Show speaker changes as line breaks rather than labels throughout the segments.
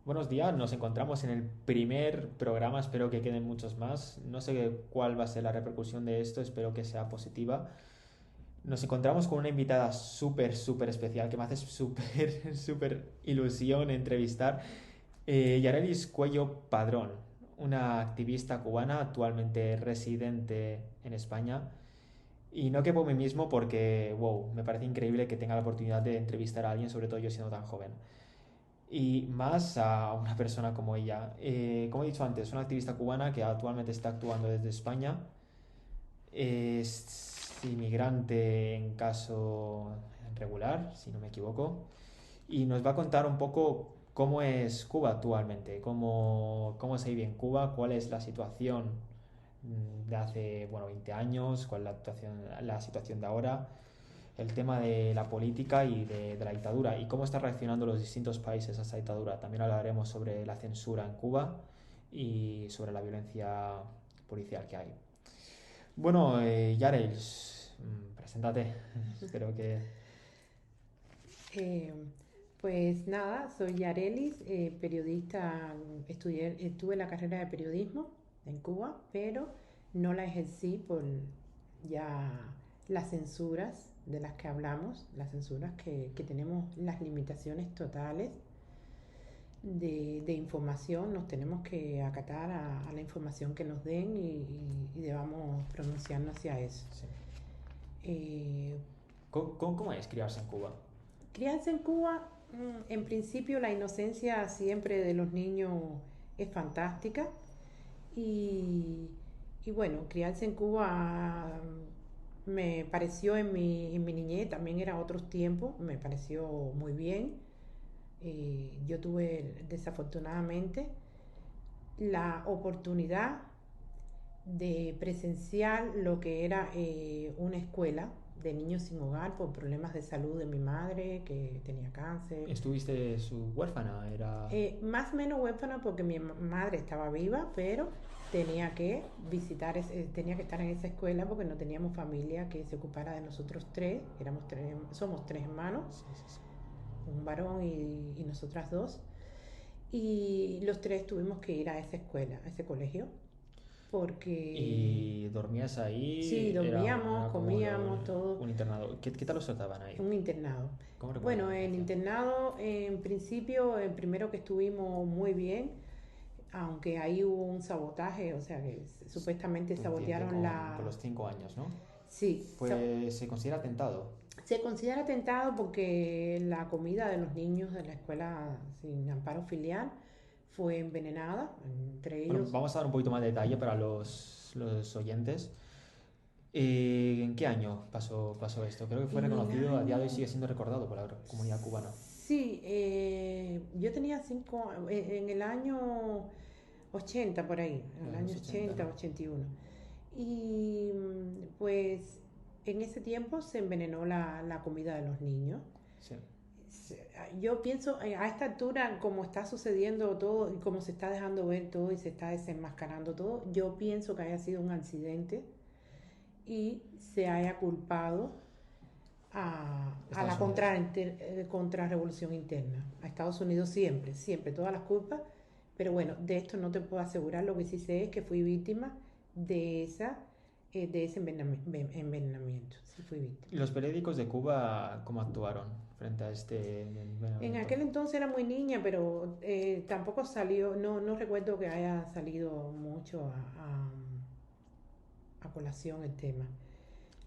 Buenos días, nos encontramos en el primer programa, espero que queden muchos más. No sé cuál va a ser la repercusión de esto, espero que sea positiva. Nos encontramos con una invitada súper especial que me hace súper ilusión entrevistar. Yarelis Cuello Padrón, una activista cubana actualmente residente en España. Y no quepo a mí mismo porque, wow, me parece increíble que tenga la oportunidad de entrevistar a alguien, sobre todo yo siendo tan joven y más a una persona como ella. Como he dicho antes, una activista cubana que actualmente está actuando desde España. Es inmigrante en caso regular, si no me equivoco. Y nos va a contar un poco cómo es Cuba actualmente, cómo se vive en Cuba, cuál es la situación de hace, bueno, 20 años, cuál es la situación de ahora, el tema de la política y de la dictadura y cómo están reaccionando los distintos países a esa dictadura. También hablaremos sobre la censura en Cuba y sobre la violencia policial que hay. Bueno, Yarels, preséntate. Espero que...
Eh, pues nada, soy Yarelis, periodista, tuve la carrera de periodismo en Cuba, pero no la ejercí por ya las censuras de las que hablamos, las censuras que tenemos, las limitaciones totales de información, nos tenemos que acatar a la información que nos den y debamos pronunciarnos hacia eso.
Sí.
Eh,
¿Cómo es criarse en Cuba?
Crianza en Cuba, en principio la inocencia siempre de los niños es fantástica y, y bueno, crianza en Cuba me pareció en mi niñez, también era otros tiempos, me pareció muy bien. Yo tuve desafortunadamente la oportunidad de presenciar lo que era una escuela de niños sin hogar por problemas de salud de mi madre que tenía cáncer.
¿Estuviste su huérfana? Era...
Más o menos huérfana porque mi madre estaba viva, pero tenía que visitar, tenía que estar en esa escuela porque no teníamos familia que se ocupara de nosotros tres. Somos tres hermanos,
Sí, sí, sí.
un varón y nosotras dos. Y los tres tuvimos que ir a esa escuela, a ese colegio, porque
¿Y dormías
sí,
ahí?
dormíamos,
Era como
comíamos, todo.
un internado. ¿Qué tal os trataban ahí?
Un internado.
¿Cómo recuerdas la
Bueno, en
situación?
internado, en principio, el primero que estuvimos muy bien, aunque ahí hubo un sabotaje, o sea que supuestamente
Entiende
sabotearon
con
la...
los 5 años, ¿no?
Sí,
Pues se considera atentado.
se considera atentado porque la comida de los niños de la escuela sin amparo filial fue envenenada, entre
Bueno,
ellos.
vamos a dar un poquito más de detalle para los oyentes. ¿En qué año pasó esto? Creo que fue
En el
reconocido, a día de hoy
año...
sigue siendo recordado por la comunidad cubana.
Sí, yo tenía en el año 80 por ahí, en
En
el
los
año
80,
80,
¿no?
81. Y pues en ese tiempo se envenenó la comida de los niños.
Sí.
Yo pienso, a esta altura, como está sucediendo todo y como se está dejando ver todo y se está desenmascarando todo, yo pienso que haya sido un accidente y se haya culpado a la
Estados Unidos.
contrarrevolución interna. A Estados Unidos siempre, todas las culpas. Pero bueno, de esto no te puedo asegurar. Lo que sí sé es que fui víctima de ese envenenamiento. Sí, fui
¿Y
víctima.
los periódicos de Cuba cómo actuaron frente a este
En
envenenamiento?
aquel entonces era muy niña, pero tampoco salió, no recuerdo que haya salido mucho a colación el tema.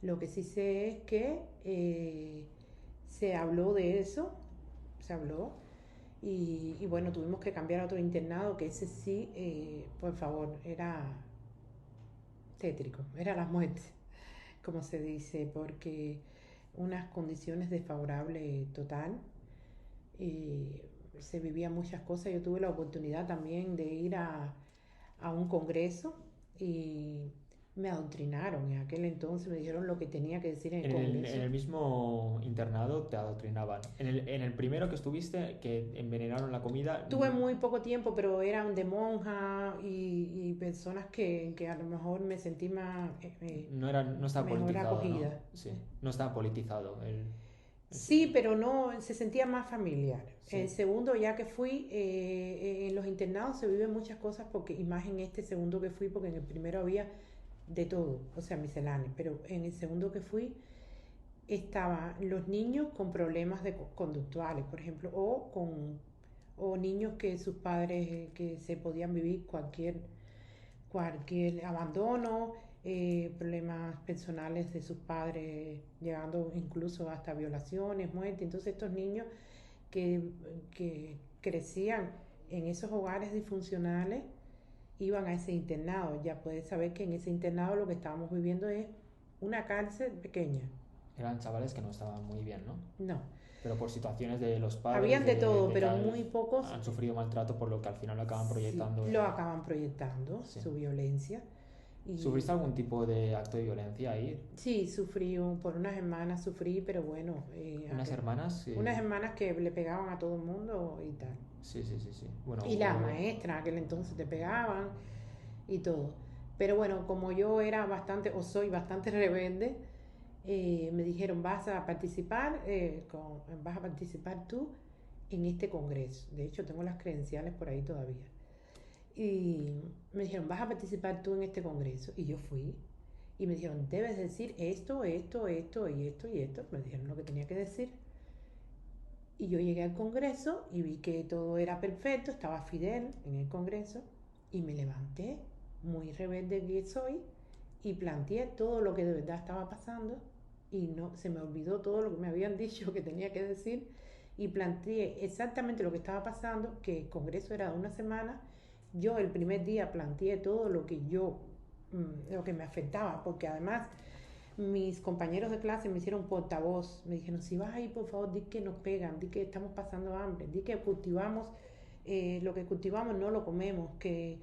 Lo que sí sé es que se habló de eso, se habló, y bueno, tuvimos que cambiar a otro internado, que ese sí, por favor, era tétrico, era la muerte, como se dice, porque unas condiciones desfavorables total, se vivían muchas cosas. Yo tuve la oportunidad también de ir a un congreso y me adoctrinaron. En aquel entonces me dijeron lo que tenía que decir en el
En
congreso.
el mismo internado te adoctrinaban. En el primero que estuviste, que envenenaron la comida,
Tuve muy poco tiempo, pero eran de monja y personas que a lo mejor me sentí
no estaba
mejor
politizado, ¿no?
acogida.
Sí, no estaba politizado.
Sí, pero no, se sentía más familiar. El
Sí,
segundo, ya que fui, en los internados se viven muchas cosas porque, y más en este segundo que fui, porque en el primero había de todo, o sea, misceláneo, pero en el segundo que fui estaban los niños con problemas conductuales, por ejemplo, o niños que sus padres que se podían vivir cualquier abandono, problemas personales de sus padres, llegando incluso hasta violaciones, muerte. Entonces estos niños que, que crecían en esos hogares disfuncionales iban a ese internado. Ya puedes saber que en ese internado lo que estábamos viviendo es una cárcel pequeña.
eran chavales que no estaban muy bien, ¿no?
No,
Pero por situaciones de los padres,
habían de todo,
de que
pero muy pocos
han sufrido maltrato, por lo que al final lo acaban
sí,
proyectando
lo
en...
acaban proyectando,
Sí.
su violencia.
¿Sufriste
Y
algún tipo de acto de violencia ahí?
sí, sufrí, por unas hermanas sufrí, pero bueno,
¿Unas hermanas?
unas hermanas que le pegaban a todo el mundo y tal.
Sí, sí, sí, sí. Bueno,
Y las maestras, en aquel entonces te pegaban y todo. Pero bueno, como yo era bastante, o soy bastante rebelde, me dijeron, vas a participar tú en este congreso. De hecho, tengo las credenciales por ahí todavía. Y me dijeron, vas a participar tú en este congreso. Y yo fui. Y me dijeron, debes decir esto, esto, esto y esto y esto. Me dijeron lo que tenía que decir. Y yo llegué al congreso y vi que todo era perfecto. Estaba Fidel en el congreso. Y me levanté, muy rebelde que soy, y planteé todo lo que de verdad estaba pasando. Y no se me olvidó todo lo que me habían dicho que tenía que decir. Y planteé exactamente lo que estaba pasando, que el congreso era de una semana. Yo el primer día planteé todo lo que me afectaba, porque además mis compañeros de clase me hicieron portavoz, me dijeron, si vas ahí, por favor, di que nos pegan, di que estamos pasando hambre, di que cultivamos, lo que cultivamos no lo comemos, que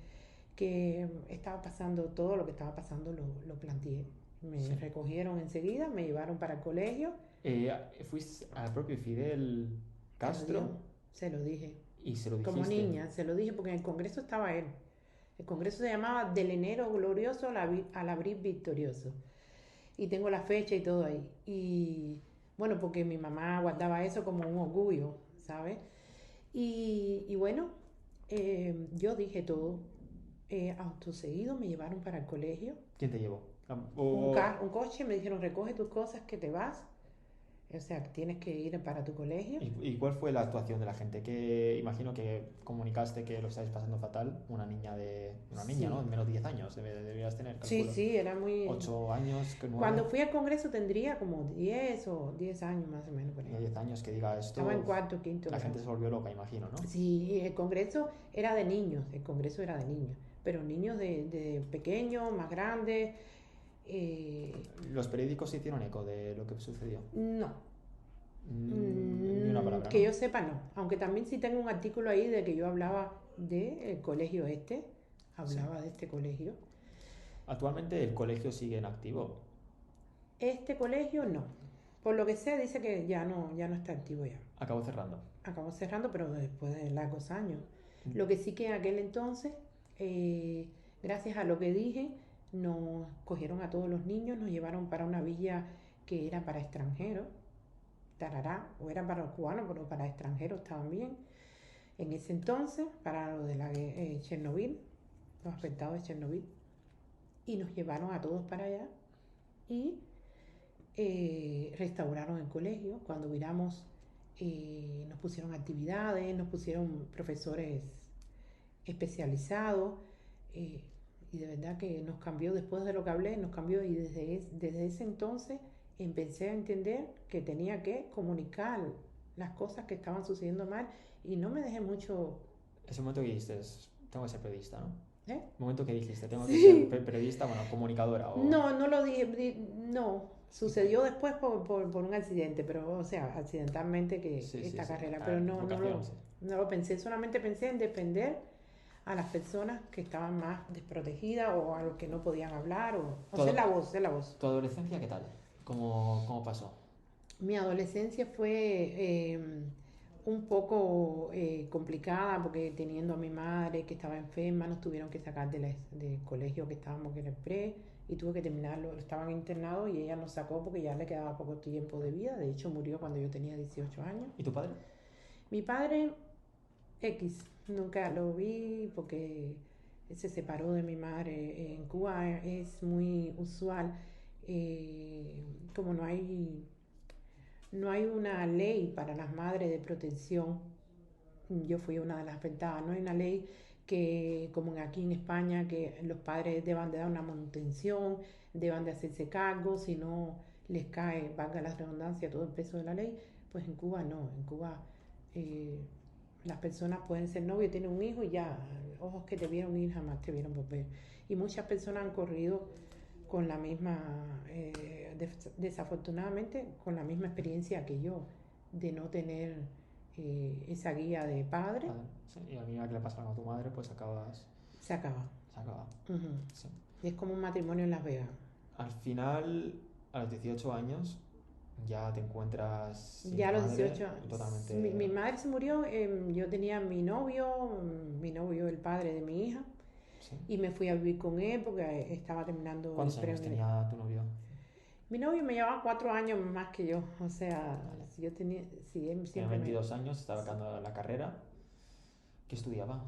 estaba pasando, todo lo que estaba pasando lo planteé. Me
sí.
recogieron enseguida, me llevaron para el colegio,
Eh, Fuiste al propio Fidel
se lo dije,
Castro
se lo dije,
y se lo
como
dijiste.
niña, se lo dije porque en el congreso estaba él. El congreso se llamaba Del enero glorioso al abril victorioso. Y tengo la fecha y todo ahí. Y bueno, porque mi mamá guardaba eso como un orgullo, ¿sabes? Y bueno, yo dije todo. Auto seguido me llevaron para el colegio.
¿Quién te llevó? O...
Un coche, me dijeron, recoge tus cosas que te vas. O sea, que tienes que ir para tu colegio.
¿Y cuál fue la actuación de la gente? Que imagino que comunicaste que lo estáis pasando fatal. Una niña de... Una niña, ¿no?
Sí,
De menos de 10 años deberías tener,
sí,
calculo.
sí, era muy...
8 años, que 9.
Cuando fui al congreso tendría como 10 o 10 años más o menos por ahí.
10 años que diga
Estaba en
esto,
cuarto, quinto
la gente
grado.
se volvió loca, imagino, ¿no?
Sí, el congreso era de niños, el congreso era de niños, pero niños de pequeños, más grandes,
Los periódicos se hicieron eco de lo que sucedió.
no,
Ni una palabra,
que
¿no?
yo sepa no, aunque también sí tengo un artículo ahí de que yo hablaba del colegio
Sí.
hablaba de este colegio.
Actualmente el colegio sigue en activo.
Este colegio no, por lo que sé dice que ya no está activo ya.
Acabó cerrando.
Acabó cerrando, pero después de largos años. Lo que sí que en aquel entonces, gracias a lo que dije, nos cogieron a todos los niños, nos llevaron para una villa que era para extranjeros, Tarará, o era para los cubanos, pero para extranjeros también. En ese entonces, para lo de la Chernobyl, los afectados de Chernobyl, y nos llevaron a todos para allá y restauraron el colegio. Cuando viramos, nos pusieron actividades, nos pusieron profesores especializados, eh, y de verdad que nos cambió, después de lo que hablé, nos cambió, y desde ese entonces empecé a entender que tenía que comunicar las cosas que estaban sucediendo mal, y no me dejé mucho.
Ese momento que dijiste, tengo que ser periodista, ¿no?
¿Eh?
El momento que dijiste, tengo que ser
Sí.
periodista, bueno, comunicadora o...
No, no lo dije, no. Sucedió después por un accidente, pero, o sea, accidentalmente que
Sí, sí,
esta
sí.
carrera, pero
Vocación, sí.
no lo pensé, solamente pensé en defender a las personas que estaban más desprotegidas o a los que no podían hablar o ser la voz, ser la voz.
¿Tu adolescencia qué tal? ¿Cómo pasó?
Mi adolescencia fue un poco complicada porque teniendo a mi madre que estaba enferma, nos tuvieron que sacar del colegio que estábamos, que era el pre, y tuve que terminarlo, estaban internados y ella nos sacó porque ya le quedaba poco tiempo de vida, de hecho murió cuando yo tenía 18 años.
¿Y tu padre?
Mi padre, X, nunca lo vi porque se separó de mi madre. En Cuba es muy usual, eh, como no hay una ley para las madres de protección. Yo fui una de las afectadas. No hay una ley que, como aquí en España, que los padres deban de dar una manutención, deban de hacerse cargo, si no les cae, valga la redundancia, todo el peso de la ley. Pues en Cuba no. En Cuba eh, las personas pueden ser novios, tienen un hijo y ya, ojos que te vieron ir jamás te vieron volver. Y muchas personas han corrido con la misma, desafortunadamente, con la misma experiencia que yo, de no tener esa guía de padre.
Padre, sí. Y a mí que le pasara con tu madre, pues acabas...
Se acaba.
Se acaba.
Uh-huh.
Sí.
Es como un matrimonio en Las Vegas.
Al final, a los 18 años, ya te encuentras sin
Ya a los
madre,
18 años.
totalmente...
Mi madre se murió, yo tenía mi novio, el padre de mi hija,
Sí.
y me fui a vivir con él porque estaba terminando el
¿Cuántos años tenía tu novio?
Mi novio me llevaba 4 años más que yo, o sea,
Vale.
si yo tenía, si él
Tenía
siempre
22 años, estaba acabando la carrera. ¿Qué estudiaba?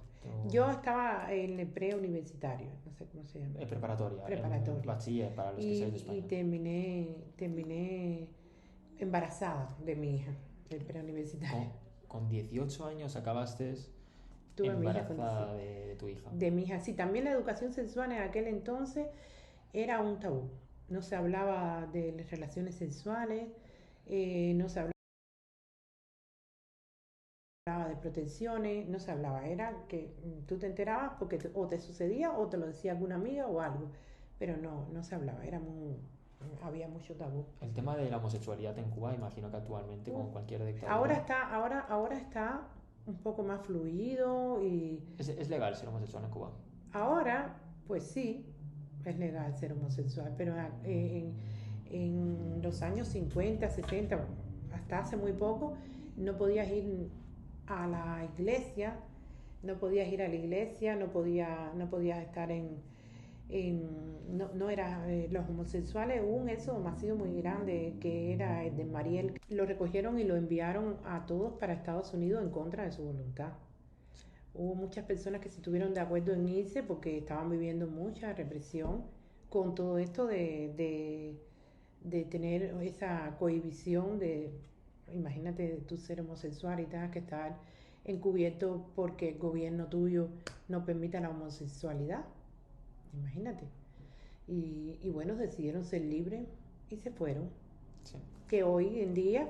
Yo estaba en el preuniversitario, no sé cómo se llama.
Preparatoria,
Preparatoria.
bachiller para los que seáis de
Y
España.
terminé embarazada de mi hija, del preuniversitario.
Con 18 años acabaste
Tuve a mi hija con
embarazada
17.
de tu hija.
De mi hija, sí, también la educación sexual en aquel entonces era un tabú. No se hablaba de las relaciones sexuales, no se hablaba de protecciones, no se hablaba, era que tú te enterabas porque o te sucedía o te lo decía alguna amiga o algo, pero no se hablaba, había mucho tabú.
El tema de la homosexualidad en Cuba, imagino que actualmente, como en cualquier dictadura...
Ahora está un poco más fluido y
¿Es legal ser homosexual en Cuba?
ahora, pues sí, es legal ser homosexual, pero en los años 50, 60, hasta hace muy poco, no podías ir a la iglesia, no podías estar no era, los homosexuales, hubo un éxodo masivo muy grande que era el de Mariel. Lo recogieron y lo enviaron a todos para Estados Unidos en contra de su voluntad. Hubo muchas personas que se estuvieron de acuerdo en irse porque estaban viviendo mucha represión con todo esto de tener esa cohibición de, imagínate tú ser homosexual y tengas que estar encubierto porque el gobierno tuyo no permita la homosexualidad. Imagínate. Y bueno, decidieron ser libres y se fueron.
Sí.
Que hoy en día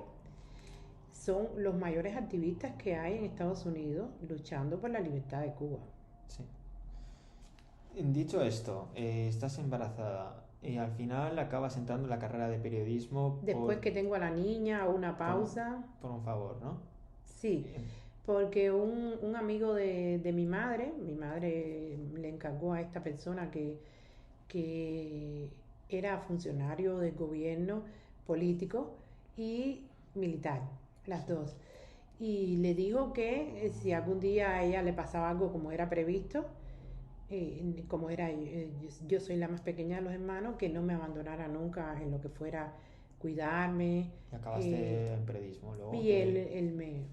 son los mayores activistas que hay en Estados Unidos luchando por la libertad de Cuba.
Sí. Dicho esto, estás embarazada y al final acabas entrando en la carrera de periodismo
Después que tengo a la niña, hago una pausa.
por un favor, ¿no?
Sí, porque un amigo de mi madre le encargó a esta persona que era funcionario del gobierno, político y militar, las dos. Y le dijo que si algún día a ella le pasaba algo como era previsto, como era, yo soy la más pequeña de los hermanos, que no me abandonara nunca en lo que fuera cuidarme.
Y acabaste en periodismo luego.
Y él me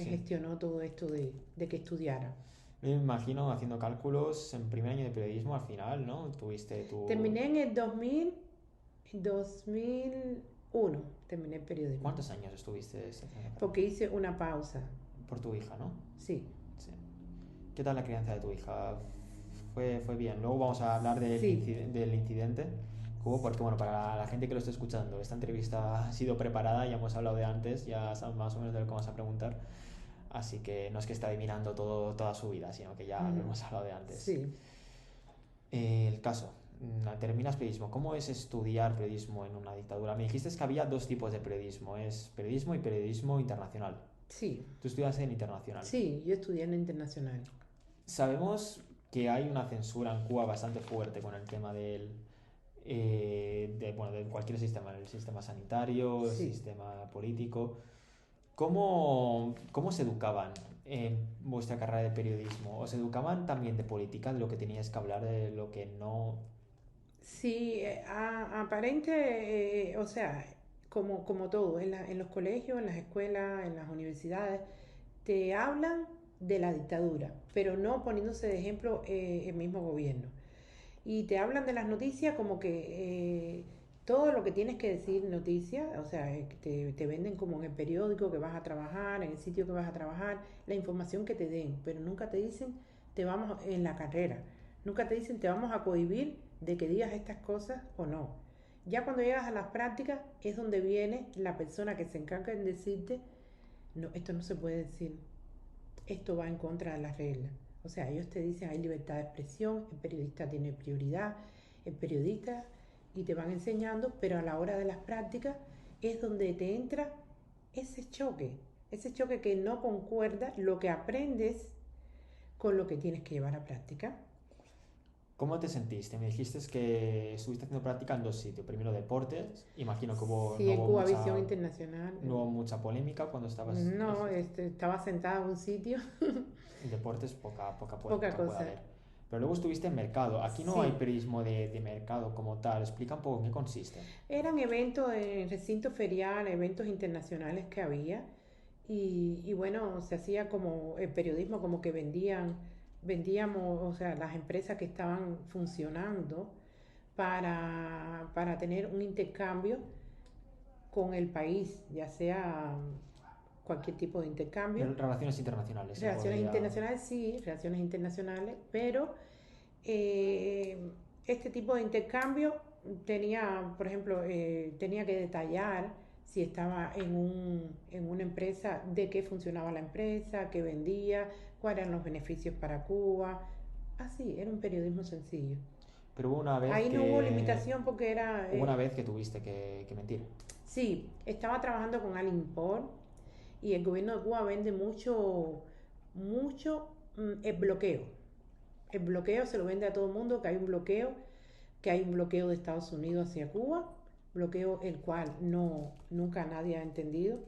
Sí.
gestionó todo esto de que estudiara.
Me imagino haciendo cálculos en primer año de periodismo al final, ¿no? Tuviste tu...
Terminé en el 2001, terminé el periodismo.
¿Cuántos años estuviste?
Porque hice una pausa.
Por tu hija, ¿no?
Sí.
Sí. ¿Qué tal la crianza de tu hija? Fue bien. Luego vamos a hablar del,
Sí.
del incidente que hubo, porque bueno, para la gente que lo esté escuchando, esta entrevista ha sido preparada, ya hemos hablado de antes, ya sabemos más o menos de lo que vamos a preguntar. Así que no es que esté adivinando toda su vida, sino que ya lo hemos hablado de antes.
Sí.
El caso, terminas periodismo. ¿Cómo es estudiar periodismo en una dictadura? Me dijiste que había dos tipos de periodismo, es periodismo y periodismo internacional.
Sí.
Tú estudias en internacional.
Sí, yo estudié en internacional.
Sabemos que hay una censura en Cuba bastante fuerte con el tema de cualquier sistema, el sistema sanitario, el
Sí.
sistema político. cómo se educaban en vuestra carrera de periodismo? ¿Os educaban también de política, de lo que teníais que hablar, de lo que no?
Sí, aparente, o sea, como todo, en los colegios, en las escuelas, en las universidades, te hablan de la dictadura, pero no poniéndose de ejemplo el mismo gobierno. Y te hablan de las noticias como que todo lo que tienes que decir noticias, o sea, te venden como en el periódico que vas a trabajar, en el sitio que vas a trabajar, la información que te den, pero nunca te dicen te vamos en la carrera, nunca te dicen te vamos a cohibir de que digas estas cosas o no. Ya cuando llegas a las prácticas es donde viene la persona que se encarga en decirte, no, esto no se puede decir, esto va en contra de las reglas. O sea, ellos te dicen hay libertad de expresión, el periodista tiene prioridad, el periodista, y te van enseñando, pero a la hora de las prácticas es donde te entra ese choque que no concuerda lo que aprendes con lo que tienes que llevar a práctica.
¿Cómo te sentiste? Me dijiste que estuviste haciendo práctica en dos sitios. Primero deportes, imagino que
Sí, en Cuba Visión Internacional.
no hubo mucha polémica cuando estabas...
No, estaba sentada en un sitio.
En deportes poca
Poca
polémica puede
cosa.
haber. Pero luego estuviste en mercado. Aquí no hay
Sí,
periodismo de mercado como tal. Explica un poco en qué consiste.
eran eventos en recinto ferial, eventos internacionales que había y bueno, se hacía como el periodismo, como que vendíamos, o sea, las empresas que estaban funcionando para tener un intercambio con el país, ya sea cualquier tipo de intercambio.
Relaciones internacionales se
Relaciones
podría...
internacionales, sí, relaciones internacionales, pero eh, este tipo de intercambio tenía, por ejemplo, tenía que detallar si estaba en una empresa, de qué funcionaba la empresa, qué vendía, cuáles eran los beneficios para Cuba. Así, era un periodismo sencillo.
Pero hubo una vez
Ahí no hubo
que...
limitación porque era...
Hubo una vez que tuviste que mentir.
sí, estaba trabajando con Alimport y el gobierno de Cuba vende mucho el bloqueo. El bloqueo se lo vende a todo el mundo, que hay un bloqueo de Estados Unidos hacia Cuba, bloqueo el cual nunca nadie ha entendido.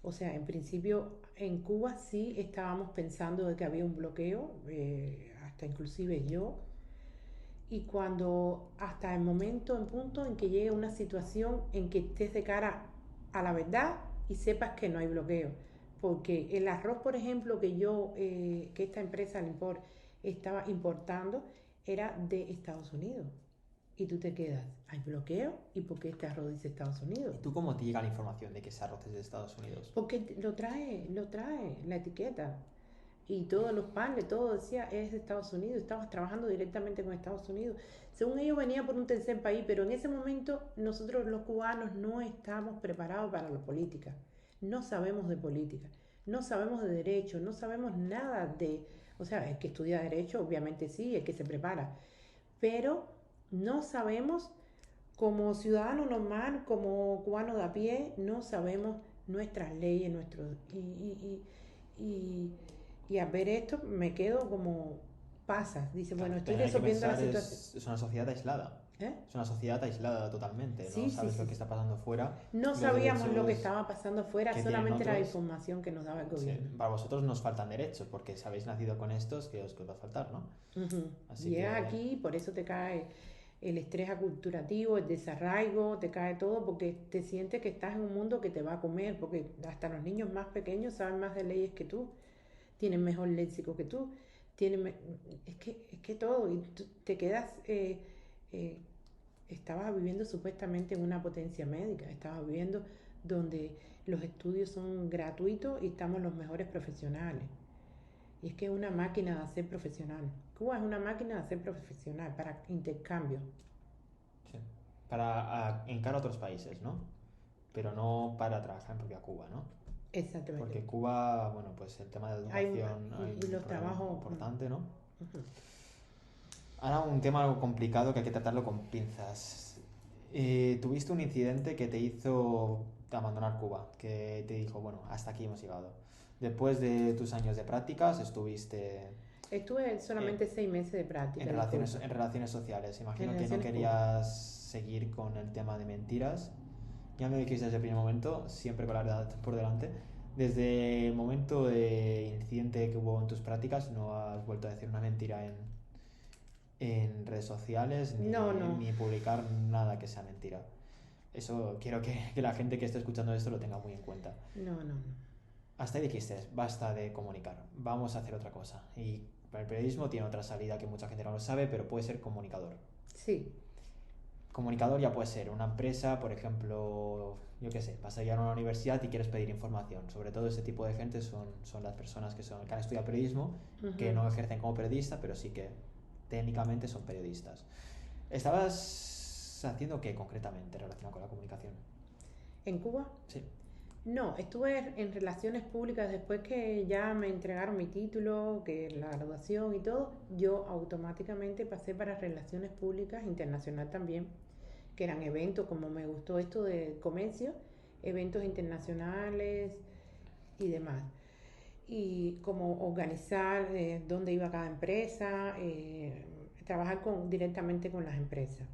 O sea, en principio en Cuba sí estábamos pensando de que había un bloqueo, hasta inclusive yo, y cuando hasta el momento, en punto en que llegue una situación en que estés de cara a la verdad y sepas que no hay bloqueo. Porque el arroz, por ejemplo, que esta empresa, el import, estaba importando, era de Estados Unidos. Y tú te quedas, ¿hay bloqueo? ¿Y por qué este arroz dice Estados Unidos?
¿Y tú cómo te llega la información de que ese arroz es de Estados Unidos?
Porque lo trae la etiqueta. Y todos los paneles, todo decía, es de Estados Unidos, estabas trabajando directamente con Estados Unidos. Según ellos venía por un tercer país, pero en ese momento nosotros los cubanos no estamos preparados para la política. No sabemos de política, no sabemos de derecho, no sabemos nada de... O sea, el que estudia derecho, obviamente sí, el que se prepara, pero no sabemos, como ciudadano normal, como cubano de a pie, no sabemos nuestras leyes, nuestros... y, y al ver esto me quedo como pasa. Dice,
Claro,
bueno, estoy
pero hay que
resolviendo la
pensar,
situación.
es una sociedad aislada.
¿Eh?
Es una sociedad aislada totalmente. No
Sí, sí,
sabes lo
sí.
que está pasando fuera,
No
los
sabíamos lo que
derechos
estaba pasando afuera,
que tienen
solamente la
otros.
información que nos daba el
Sí,
gobierno.
para vosotros nos faltan derechos, porque si habéis nacido con estos, que os va a faltar, ¿no?
Ujú.
Así
Llegas
que,
aquí, por eso te cae el estrés aculturativo, el desarraigo, te cae todo porque te sientes que estás en un mundo que te va a comer, porque hasta los niños más pequeños saben más de leyes que tú, tienen mejor léxico que tú, tienen, es que todo, y tú te quedas, eh, estabas viviendo supuestamente en una potencia médica, estabas viviendo donde los estudios son gratuitos y estamos los mejores profesionales. Y es que es una máquina de hacer profesional. Cuba es una máquina de hacer profesional para intercambio.
sí, para encarar a otros países, ¿no? Pero no para trabajar en propia Cuba, ¿no?
Exactamente.
Porque Cuba, bueno, pues el tema de
Hay un,
educación hay
y
un
los
problema
trabajos...
importante, ¿no?
Ujú.
Ahora un tema algo complicado que hay que tratarlo con pinzas. Tuviste un incidente que te hizo abandonar Cuba, que te dijo, bueno, hasta aquí hemos llegado. Después de tus años de prácticas estuviste
Estuve solamente 6 meses de práctica.
en relaciones sociales. Imagino
En
que no
relaciones
querías seguir con el tema de mentiras. Ya me dijiste desde el primer momento, siempre con la verdad por delante. Desde el momento de incidente que hubo en tus prácticas, no has vuelto a decir una mentira en redes sociales
No, no,
ni publicar nada que sea mentira. Eso quiero que la gente que esté escuchando esto lo tenga muy en cuenta.
no, no, no.
Hasta ahí dijiste, basta de comunicar, vamos a hacer otra cosa. Y el periodismo tiene otra salida que mucha gente no lo sabe, pero puede ser comunicador.
Sí,
Comunicador ya puede ser una empresa, por ejemplo, yo qué sé, vas a ir a una universidad y quieres pedir información. Sobre todo ese tipo de gente son las personas que han estudiado periodismo, que
ujú.
no ejercen como periodista, pero sí que técnicamente son periodistas. ¿Estabas haciendo qué concretamente relacionado con la comunicación?
¿En Cuba?
Sí.
No, estuve en relaciones públicas después que ya me entregaron mi título, que la graduación y todo, yo automáticamente pasé para relaciones públicas internacional también, que eran eventos, como me gustó esto de comercio, eventos internacionales y demás. Y como organizar dónde iba cada empresa, trabajar directamente con las empresas,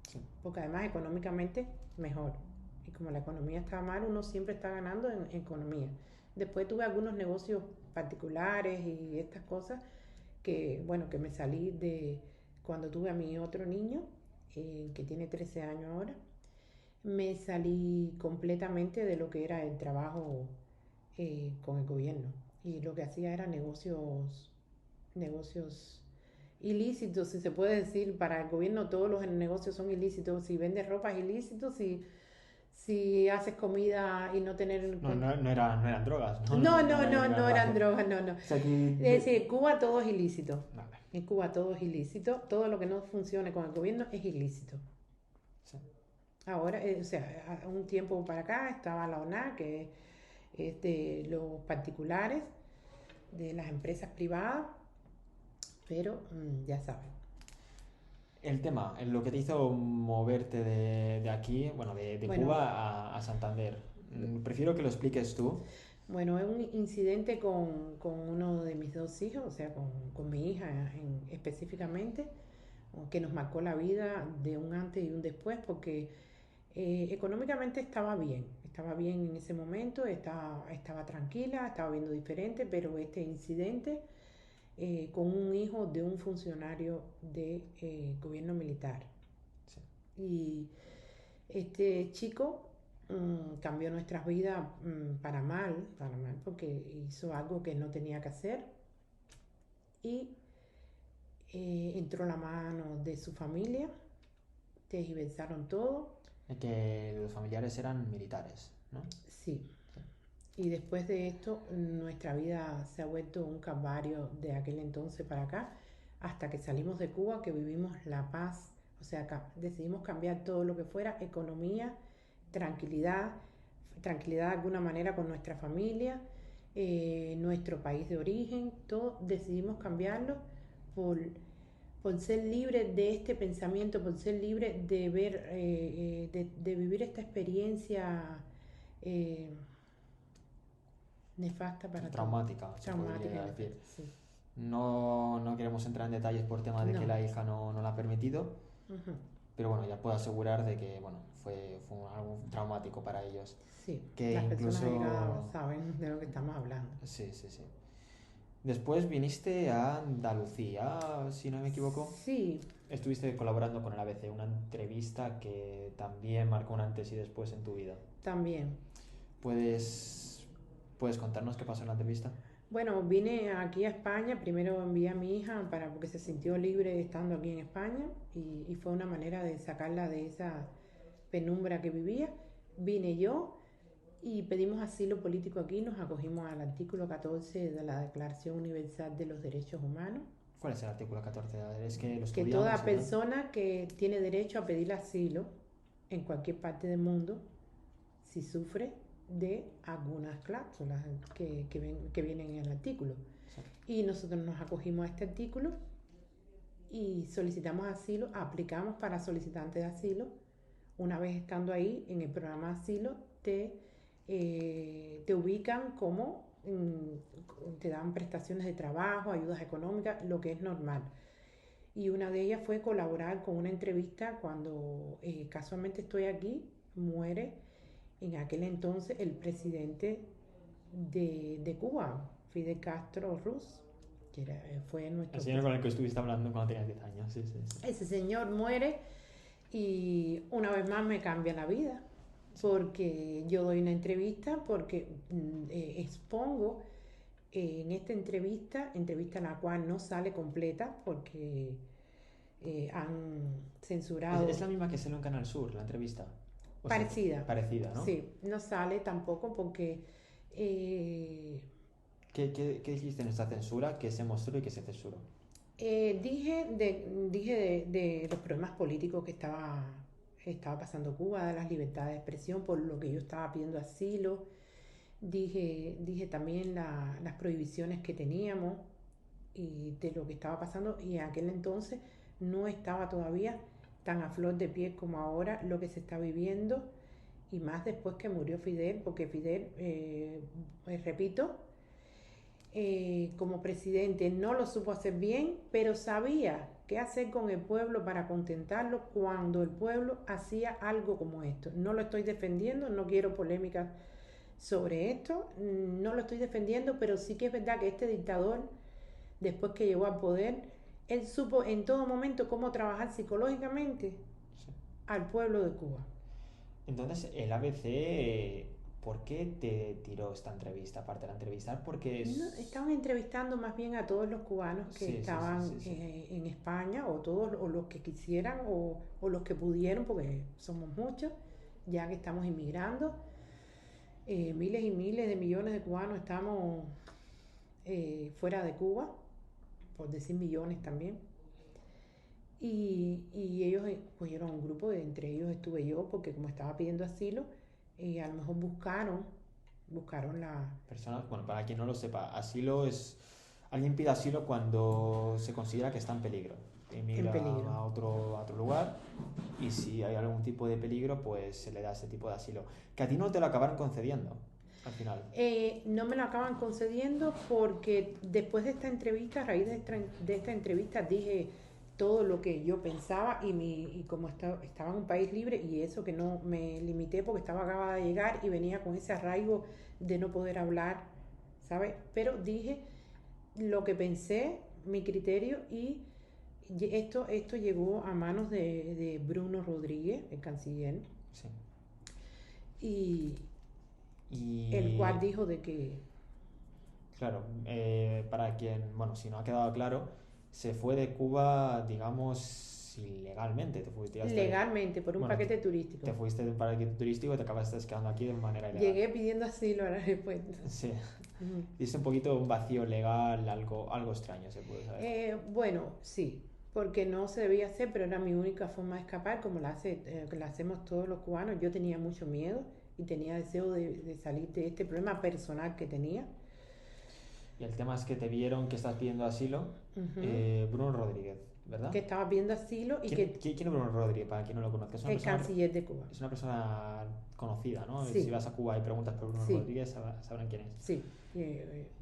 Sí.
porque además económicamente mejor. Y como la economía está mal, uno siempre está ganando en economía. Después tuve algunos negocios particulares y estas cosas que, bueno, que me salí de cuando tuve a mi otro niño, que tiene 13 años ahora, me salí completamente de lo que era el trabajo con el gobierno. Y lo que hacía era negocios ilícitos, si se puede decir. Para el gobierno todos los negocios son ilícitos. Si vendes ropa es ilícito, si haces comida y no tener...
No eran drogas, no,
No,
no
no,
me
no,
vengan
no
a
eran
hacer.
drogas, no, no.
O sea, aquí...
Es decir, en Cuba todo es ilícito.
Vale.
En Cuba todo es ilícito. Todo lo que no funcione con el gobierno es ilícito.
Sí.
Ahora, o sea, un tiempo para acá estaba la ONA, que es de los particulares, de las empresas privadas, pero ya saben.
El tema, lo que te hizo moverte de aquí, bueno, de
Bueno,
Cuba a Santander. Prefiero que lo expliques tú.
bueno, es un incidente con uno de mis dos hijos, o sea, con mi hija específicamente, que nos marcó la vida de un antes y un después, porque económicamente estaba bien en ese momento, estaba tranquila, estaba viendo diferente, pero este incidente con un hijo de un funcionario de gobierno militar.
Sí.
Y este chico cambió nuestras vidas para mal, porque hizo algo que no tenía que hacer y entró la mano de su familia, tergiversaron todo,
Que los familiares eran militares, ¿no?
sí. Y después de esto, nuestra vida se ha vuelto un calvario de aquel entonces para acá, hasta que salimos de Cuba, que vivimos la paz, o sea, decidimos cambiar todo lo que fuera economía, tranquilidad, tranquilidad de alguna manera con nuestra familia, nuestro país de origen, todo decidimos cambiarlo por, por ser libre de este pensamiento, por ser libre de ver, de vivir esta experiencia eh, nefasta para todos,
Traumática, se
traumática y
podría decir.
nefasta, sí.
No queremos entrar en detalles por tema de que
No.
la hija no la ha permitido,
Ujú.
pero bueno, ya puedo asegurar de que bueno, fue algo traumático para ellos.
Sí,
Que
las personas allegadas
incluso...
saben de lo que estamos hablando.
Sí, sí, sí. Después viniste a Andalucía, si no me equivoco.
Sí,
Estuviste colaborando con el ABC, una entrevista que también marcó un antes y después en tu vida.
también.
¿Puedes, puedes contarnos qué pasó en la entrevista?
Bueno, vine aquí a España, primero envié a mi hija porque se sintió libre estando aquí en España y fue una manera de sacarla de esa penumbra que vivía. Vine yo y pedimos asilo político aquí, nos acogimos al artículo 14 de la Declaración Universal de los Derechos Humanos,
¿Cuál es el artículo 14? Es que lo
que
estudiamos
toda
y tal.
persona que tiene derecho a pedir asilo en cualquier parte del mundo, si sufre de algunas cláusulas que vienen en el artículo.
Sí.
Y nosotros nos acogimos a este artículo y solicitamos asilo, aplicamos para solicitantes de asilo. Una vez estando ahí en el programa de asilo, te ubican como, te dan prestaciones de trabajo, ayudas económicas, lo que es normal. Y una de ellas fue colaborar con una entrevista cuando casualmente estoy aquí, muere en aquel entonces el presidente de Cuba, Fidel Castro Ruz, que fue
El
nuestro
señor con el que estuviste hablando cuando tenías 10 años, sí, sí, sí.
Ese señor muere y una vez más me cambia la vida,
Sí.
porque yo doy una entrevista, porque expongo en esta entrevista en la cual no sale completa porque han
Es
censurado,
la misma que salió en Canal Sur, la entrevista. O sea,
parecida,
parecida, ¿no?
sí, no sale tampoco porque eh,
¿Qué dijiste en esta censura? ¿Qué se mostró y qué se censuró?
dije de los problemas políticos que estaba pasando Cuba, de las libertades de expresión, por lo que yo estaba pidiendo asilo. Dije también las prohibiciones que teníamos y de lo que estaba pasando. Y en aquel entonces no estaba todavía tan a flor de piel como ahora lo que se está viviendo. Y más después que murió Fidel, porque Fidel, repito, como presidente no lo supo hacer bien, pero sabía qué hacer con el pueblo para contentarlo cuando el pueblo hacía algo como esto. No lo estoy defendiendo, no quiero polémicas sobre esto, no lo estoy defendiendo, pero sí que es verdad que este dictador, después que llegó al poder, él supo en todo momento cómo trabajar psicológicamente
Sí.
al pueblo de Cuba.
Entonces, el ABC, ¿por qué te tiró esta entrevista? Aparte de la entrevista, porque
No,
es...
estaban entrevistando más bien a todos los cubanos que
Sí, sí, sí,
estaban
sí, sí.
en España, o todos, o los que quisieran, o los que pudieron, porque somos muchos, ya que estamos inmigrando. Miles y miles de millones de cubanos estamos fuera de Cuba, por decir millones también. Y ellos cogieron un grupo, entre ellos estuve yo, porque como estaba pidiendo asilo, a lo mejor buscaron la...
Personas, bueno, para quien no lo sepa, asilo es... Alguien pide asilo cuando se considera que está en peligro.
en
Emigra
peligro.
a otro lugar y si hay algún tipo de peligro, pues se le da ese tipo de asilo. Que a ti no te lo acabaron concediendo, al final.
No me lo acaban concediendo porque después de esta entrevista, a raíz de esta entrevista, dije todo lo que yo pensaba y como estaba en un país libre y eso que no me limité porque estaba acabada de llegar y venía con ese arraigo de no poder hablar, ¿sabes? Pero dije lo que pensé, mi criterio esto llegó a manos de Bruno Rodríguez, el canciller,
Sí.
y el
Y
cual dijo de que
claro, para quien, bueno, si no ha quedado claro, se fue de Cuba, digamos, ilegalmente. Tiraste ahí.
legalmente por un
Bueno,
paquete turístico.
te fuiste de un parque turístico y te acabaste quedando aquí de manera ilegal.
Llegué pidiendo asilo al aeropuerto.
Sí.
Ujú.
Es un poquito un vacío legal, algo extraño, se puede saber.
Bueno, sí, porque no se debía hacer, pero era mi única forma de escapar, como la hacemos todos los cubanos. Yo tenía mucho miedo y tenía deseo de salir de este problema personal que tenía.
Y el tema es que te vieron que estás pidiendo asilo,
Ujú.
Bruno Rodríguez, ¿verdad?
Que estaba pidiendo asilo y que
¿Quién es Bruno Rodríguez? Para quien no lo conozca,
el canciller de Cuba.
es una persona conocida, ¿no? Si
Sí,
vas a Cuba y preguntas por Bruno
sí,
Rodríguez, sabrán quién es.
sí.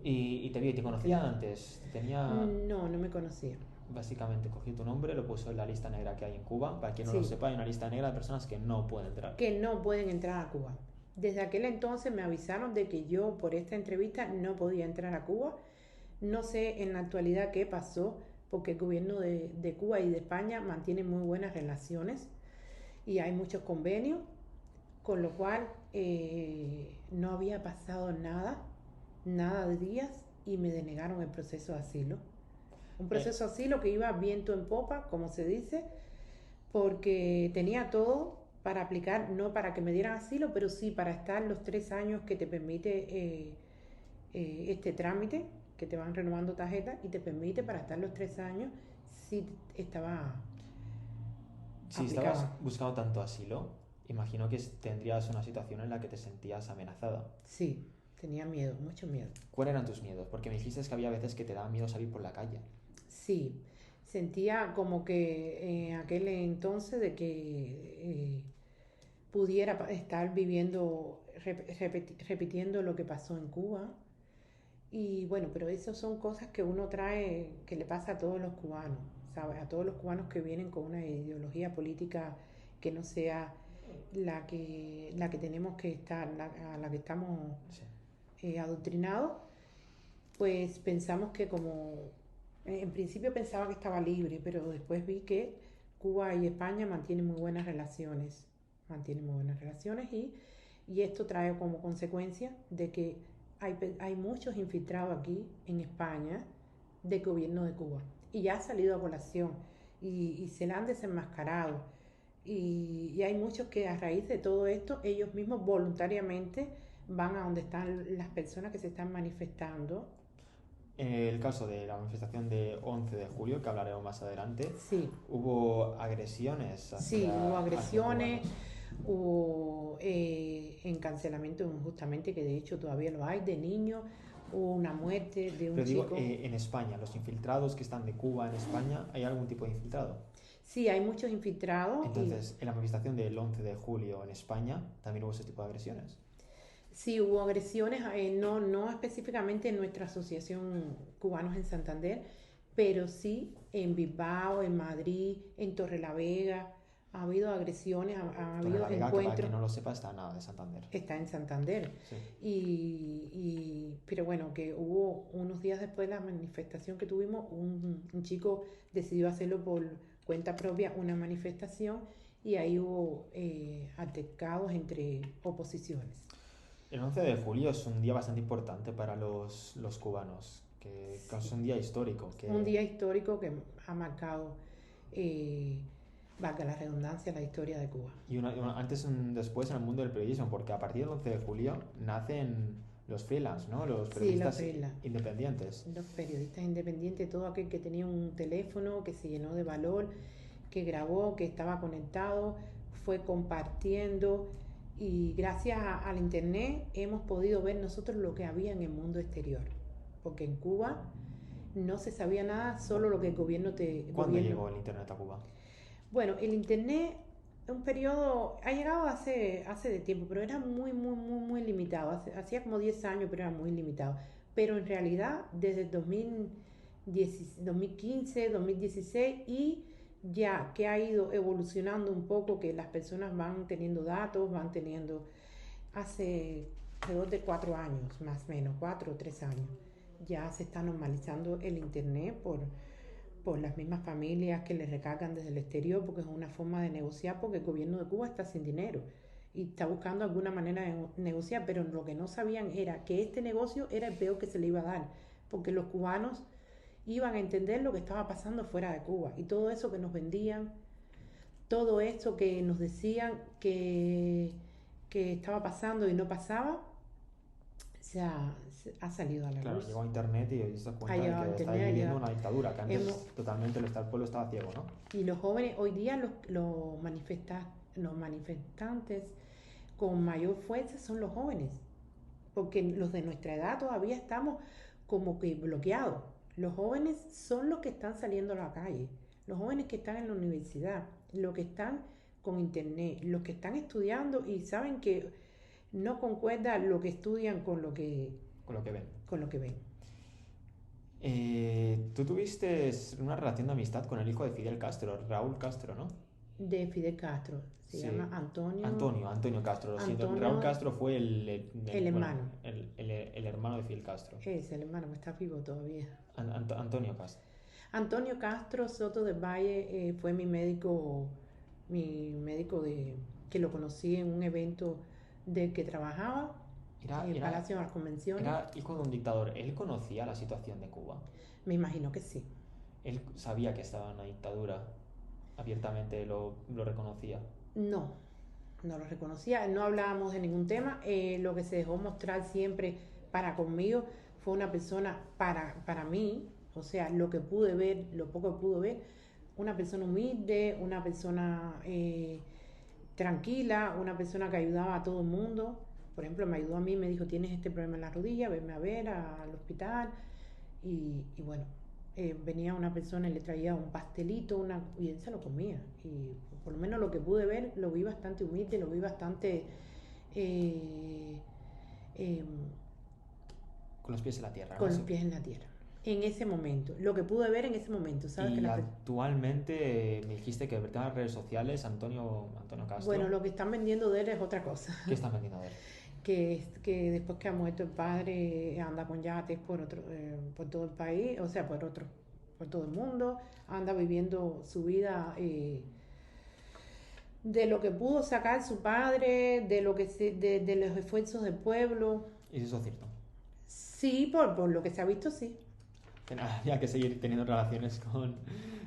Y te vio, y te conocía antes. Tenía,
No, no me conocía.
básicamente, cogió tu nombre, lo puso en la lista negra que hay en Cuba. Para quien no lo
Sí,
sepa, hay una lista negra de personas que no pueden entrar.
que no pueden entrar a Cuba. Desde aquel entonces me avisaron de que yo por esta entrevista no podía entrar a Cuba. No sé en la actualidad qué pasó, porque el gobierno de Cuba y de España mantienen muy buenas relaciones y hay muchos convenios, con lo cual no había pasado nada de días y me denegaron el proceso de asilo. Un
Eh,
proceso de asilo que iba viento en popa, como se dice, porque tenía todo para aplicar, no para que me dieran asilo, pero sí para estar los 3 años que te permite este trámite, que te van renovando tarjeta y te permite para estar los 3 años si estaba
si estabas
aplicada.
buscando tanto asilo, imagino que tendrías una situación en la que te sentías amenazada.
Sí, tenía miedo, mucho miedo.
¿Cuáles eran tus miedos? Porque me dijiste que había veces que te daba miedo salir por la calle.
Sí, sentía como que en aquel entonces de que pudiera estar viviendo, repitiendo lo que pasó en Cuba. Y bueno, pero eso son cosas que uno trae, que le pasa a todos los cubanos, ¿sabes? A todos los cubanos que vienen con una ideología política que no sea la que tenemos que estar, a la que estamos
Sí.
adoctrinados, pues pensamos que como, en principio pensaba que estaba libre, pero después vi que Cuba y España mantienen muy buenas relaciones y esto trae como consecuencia de que hay muchos infiltrados aquí en España del gobierno de Cuba y ya ha salido a colación y se la han desenmascarado y hay muchos que a raíz de todo esto ellos mismos voluntariamente van a donde están las personas que se están manifestando.
El caso de la manifestación de 11 de julio, que hablaremos más adelante,
Sí,
hubo agresiones
sí, hubo
hacia
agresiones,
cubanos.
hubo encarcelamiento injustamente, que de hecho todavía lo hay, de niños, hubo una muerte de un
Pero digo,
chico.
en España, los infiltrados que están de Cuba en España, ¿hay algún tipo de infiltrado?
Sí, hay muchos infiltrados y
Entonces, en la manifestación del 11 de julio en España, también hubo ese tipo de agresiones.
sí hubo agresiones, no específicamente en nuestra asociación Cubanos en Santander, pero sí en Bilbao, en Madrid, en Torrelavega, ha habido agresiones, ha habido
Torrelavega, que para
encuentros.
quien no lo sepa, está nada de Santander.
Está en Santander.
Sí.
Pero bueno, que hubo unos días después de la manifestación que tuvimos, un chico decidió hacerlo por cuenta propia, una manifestación, y ahí hubo altercados entre oposiciones.
El 11 de julio es un día bastante importante para los cubanos, que es
Sí.
un día histórico.
Un día histórico que ha marcado, eh, valga la redundancia, la historia de Cuba.
Y antes y un después en el mundo del periodismo, porque a partir del 11 de julio nacen los freelance, ¿no? Los
Sí,
periodistas independientes.
los periodistas independientes, todo aquel que tenía un teléfono, que se llenó de valor, que grabó, que estaba conectado, fue compartiendo y gracias al internet hemos podido ver nosotros lo que había en el mundo exterior. Porque en Cuba no se sabía nada, solo lo que el gobierno
¿Cuándo llegó el internet a Cuba?
Bueno, el internet, un periodo, ha llegado hace de tiempo, pero era muy limitado. Hacía como 10 años, pero era muy limitado. Pero en realidad, desde el 2015, 2016 y ya que ha ido evolucionando un poco, que las personas van teniendo datos, van teniendo hace alrededor de 4 años, más o menos, 4 o 3 años, ya se está normalizando el internet por las mismas familias que le recargan desde el exterior, porque es una forma de negociar, porque el gobierno de Cuba está sin dinero y está buscando alguna manera de negociar, pero lo que no sabían era que este negocio era el peor que se le iba a dar, porque los cubanos iban a entender lo que estaba pasando fuera de Cuba y todo eso que nos vendían, todo esto que nos decían que estaba pasando y no pasaba, ha salido a la
Claro,
luz.
llegó a internet y se da
Ha
cuenta de
llegado a
que está
internet,
viviendo una dictadura, que antes
hemos,
totalmente el pueblo estaba ciego, ¿no?
y los jóvenes, hoy día los manifestantes con mayor fuerza son los jóvenes, porque los de nuestra edad todavía estamos como que bloqueados. Los jóvenes son los que están saliendo a la calle, los jóvenes que están en la universidad, los que están con internet, los que están estudiando y saben que no concuerda lo que estudian
Con lo que ven.
con lo que ven.
Tú tuviste una relación de amistad con el hijo de Fidel Castro, Raúl Castro, ¿no?
De Fidel Castro, se
Sí.
llama Antonio
Antonio Castro, lo siento.
Antonio-
Raúl Castro fue
el hermano.
el hermano de Fidel Castro.
Es el hermano, está vivo todavía.
Antonio Castro.
Antonio Castro Soto del Valle fue mi médico que lo conocí en un evento de que trabajaba en el Palacio de las Convenciones.
Era hijo de un dictador. ¿Él conocía la situación de Cuba?
Me imagino que sí.
Él sabía que estaba en una dictadura. Abiertamente lo reconocía.
No lo reconocía, no hablábamos de ningún tema. Lo que se dejó mostrar siempre para conmigo fue una persona para mí, o sea, lo que pude ver, lo poco que pude ver, una persona humilde, una persona tranquila, una persona que ayudaba a todo el mundo. Por ejemplo, me ayudó a mí, me dijo, tienes este problema en la rodilla, venme a ver al hospital. Y bueno, venía una persona y le traía un pastelito y él se lo comía. Y por lo menos lo que pude ver, lo vi bastante humilde, lo vi bastante...
Con los pies en la tierra, ¿no?
Con los pies en la tierra. En ese momento, lo que pude ver en ese momento, ¿sabes?
Y actualmente me dijiste que el tema de las redes sociales, Antonio Castro.
Bueno, lo que están vendiendo de él es otra cosa.
¿Qué están vendiendo de él?
que después que ha muerto el padre anda con yates por todo el país, o sea, por todo el mundo, anda viviendo su vida de lo que pudo sacar su padre, de los esfuerzos del pueblo.
¿Y eso es cierto?
Sí, por lo que se ha visto, sí.
Que nada, había que seguir teniendo relaciones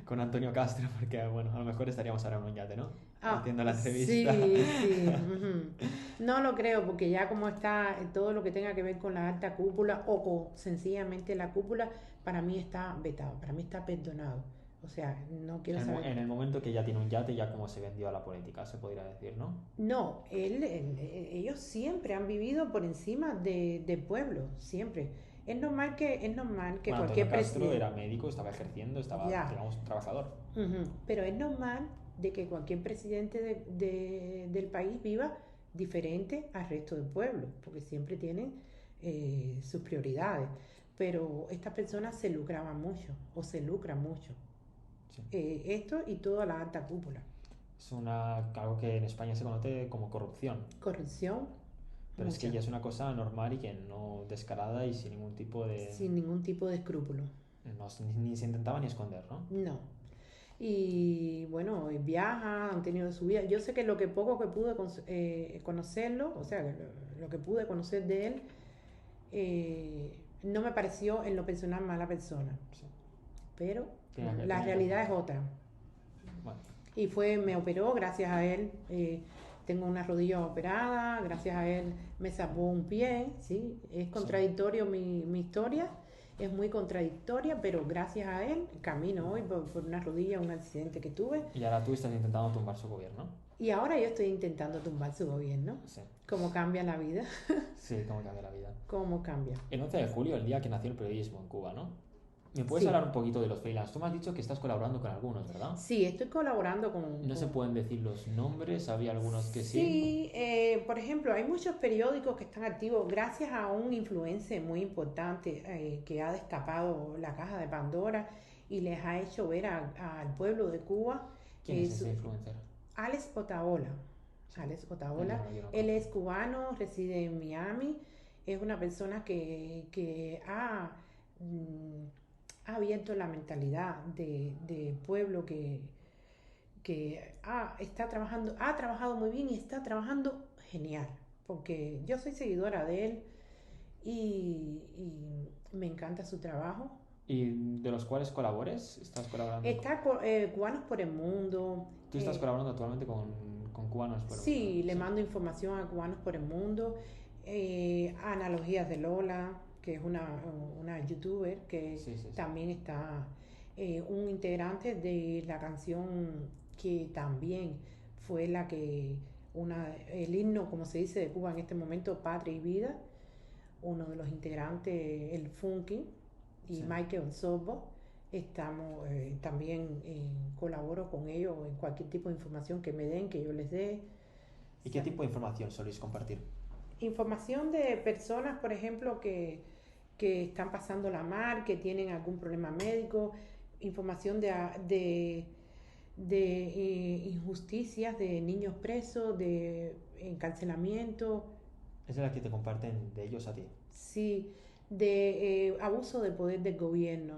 con Antonio Castro, porque bueno, a lo mejor estaríamos ahora en un yate, ¿no?
Ah,
Haciendo la
sí,
entrevista.
sí. Ujú. No lo creo, porque ya como está todo lo que tenga que ver con la alta cúpula o con sencillamente la cúpula, para mí está vetado, para mí está perdonado. O sea, no quiero saber.
En el momento que ya tiene un yate, ya como se vendió a la política, se podría decir, ¿no?
No, ellos siempre han vivido por encima del pueblo, siempre. Es normal que
Bueno, Antonio
cualquier
Castro
presidente,
era médico, estaba ejerciendo, estaba,
ya,
digamos, trabajador.
ujú, pero es normal de que cualquier presidente del país viva diferente al resto del pueblo, porque siempre tienen sus prioridades. Pero estas personas se lucraban mucho, o se lucran mucho.
Sí.
Esto y toda la alta cúpula.
Es algo que en España se conoce como corrupción.
Corrupción,
Pero es que
mucha,
ya es una cosa normal y que no descarada y sin ningún tipo de...
sin ningún tipo de escrúpulo.
No, ni se intentaba ni esconder, ¿no?
No. Y bueno, viaja, han tenido su vida. Yo sé que lo que poco que pude conocerlo, o sea, lo que pude conocer de él, no me pareció en lo personal mala persona.
Sí.
Pero
Tenía
la
que...
realidad es otra.
Bueno,
Y me operó, gracias a él. Tengo una rodilla operada, gracias a él me salvó un pie, ¿sí? Es
sí.
contradictorio mi historia, es muy contradictoria, pero gracias a él camino hoy por una rodilla, un accidente que tuve.
Y ahora tú estás intentando tumbar su gobierno.
Y ahora yo estoy intentando tumbar su gobierno.
Sí.
¿Cómo cambia la vida?
Sí, cómo cambia la vida.
¿Cómo cambia?
El 11 de julio, el día que nació el periodismo en Cuba, ¿no? ¿Me puedes
Sí,
hablar un poquito de los freelance? Tú me has dicho que estás colaborando con algunos, ¿verdad?
sí, estoy colaborando
No se pueden decir los nombres, había algunos que sí.
Sí, por ejemplo, hay muchos periódicos que están activos gracias a un influencer muy importante que ha destapado la caja de Pandora y les ha hecho ver al pueblo de Cuba.
¿Quién es ese influencer?
Alex Otaola.
Sí.
Alex
Yo
Otaola.
yo no
Él
conozco.
es cubano, reside en Miami. Es una persona que ha abierto la mentalidad de pueblo que ha trabajado muy bien y está trabajando genial, porque yo soy seguidora de él y me encanta su trabajo.
¿Y de los cuales colabores? ¿Estás colaborando?
Está Cubanos por el Mundo.
Tú estás colaborando actualmente con Cubanos por el Mundo,
Sí,
¿no?
le
Sí.
mando información a Cubanos por el Mundo. Analogías de Lola, que es una youtuber que
Sí, sí, sí.
también está un integrante de la canción que también fue el himno, como se dice, de Cuba en este momento, Patria y Vida. Uno de los integrantes, el Funky y
Sí.
Michael Sobo. Estamos también colaboro con ellos en cualquier tipo de información que me den, que yo les dé.
¿Y qué tipo de información soléis compartir?
Información de personas, por ejemplo, que están pasando la mar, que tienen algún problema médico, información de injusticias, de niños presos, de encarcelamiento,
Esa es la que te comparten de ellos a ti.
sí, de abuso de poder del gobierno.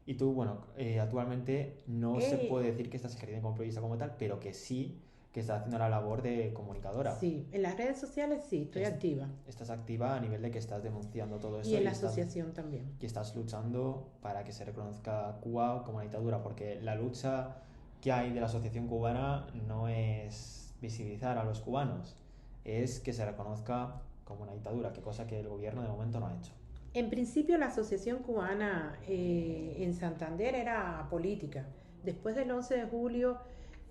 Y tú, bueno, actualmente no se
Eh,
puede decir que estás ejerciendo como periodista como tal, pero que sí que estás haciendo la labor de comunicadora.
sí, en las redes sociales sí, estoy
Es-
activa.
Estás activa a nivel de que estás denunciando todo
Y
esto
en la asociación también.
y estás luchando para que se reconozca a Cuba como una dictadura, porque la lucha que hay de la asociación cubana no es visibilizar a los cubanos, es que se reconozca como una dictadura, que cosa que el gobierno de momento no ha hecho.
En principio la Asociación Cubana en Santander era política. Después del 11 de julio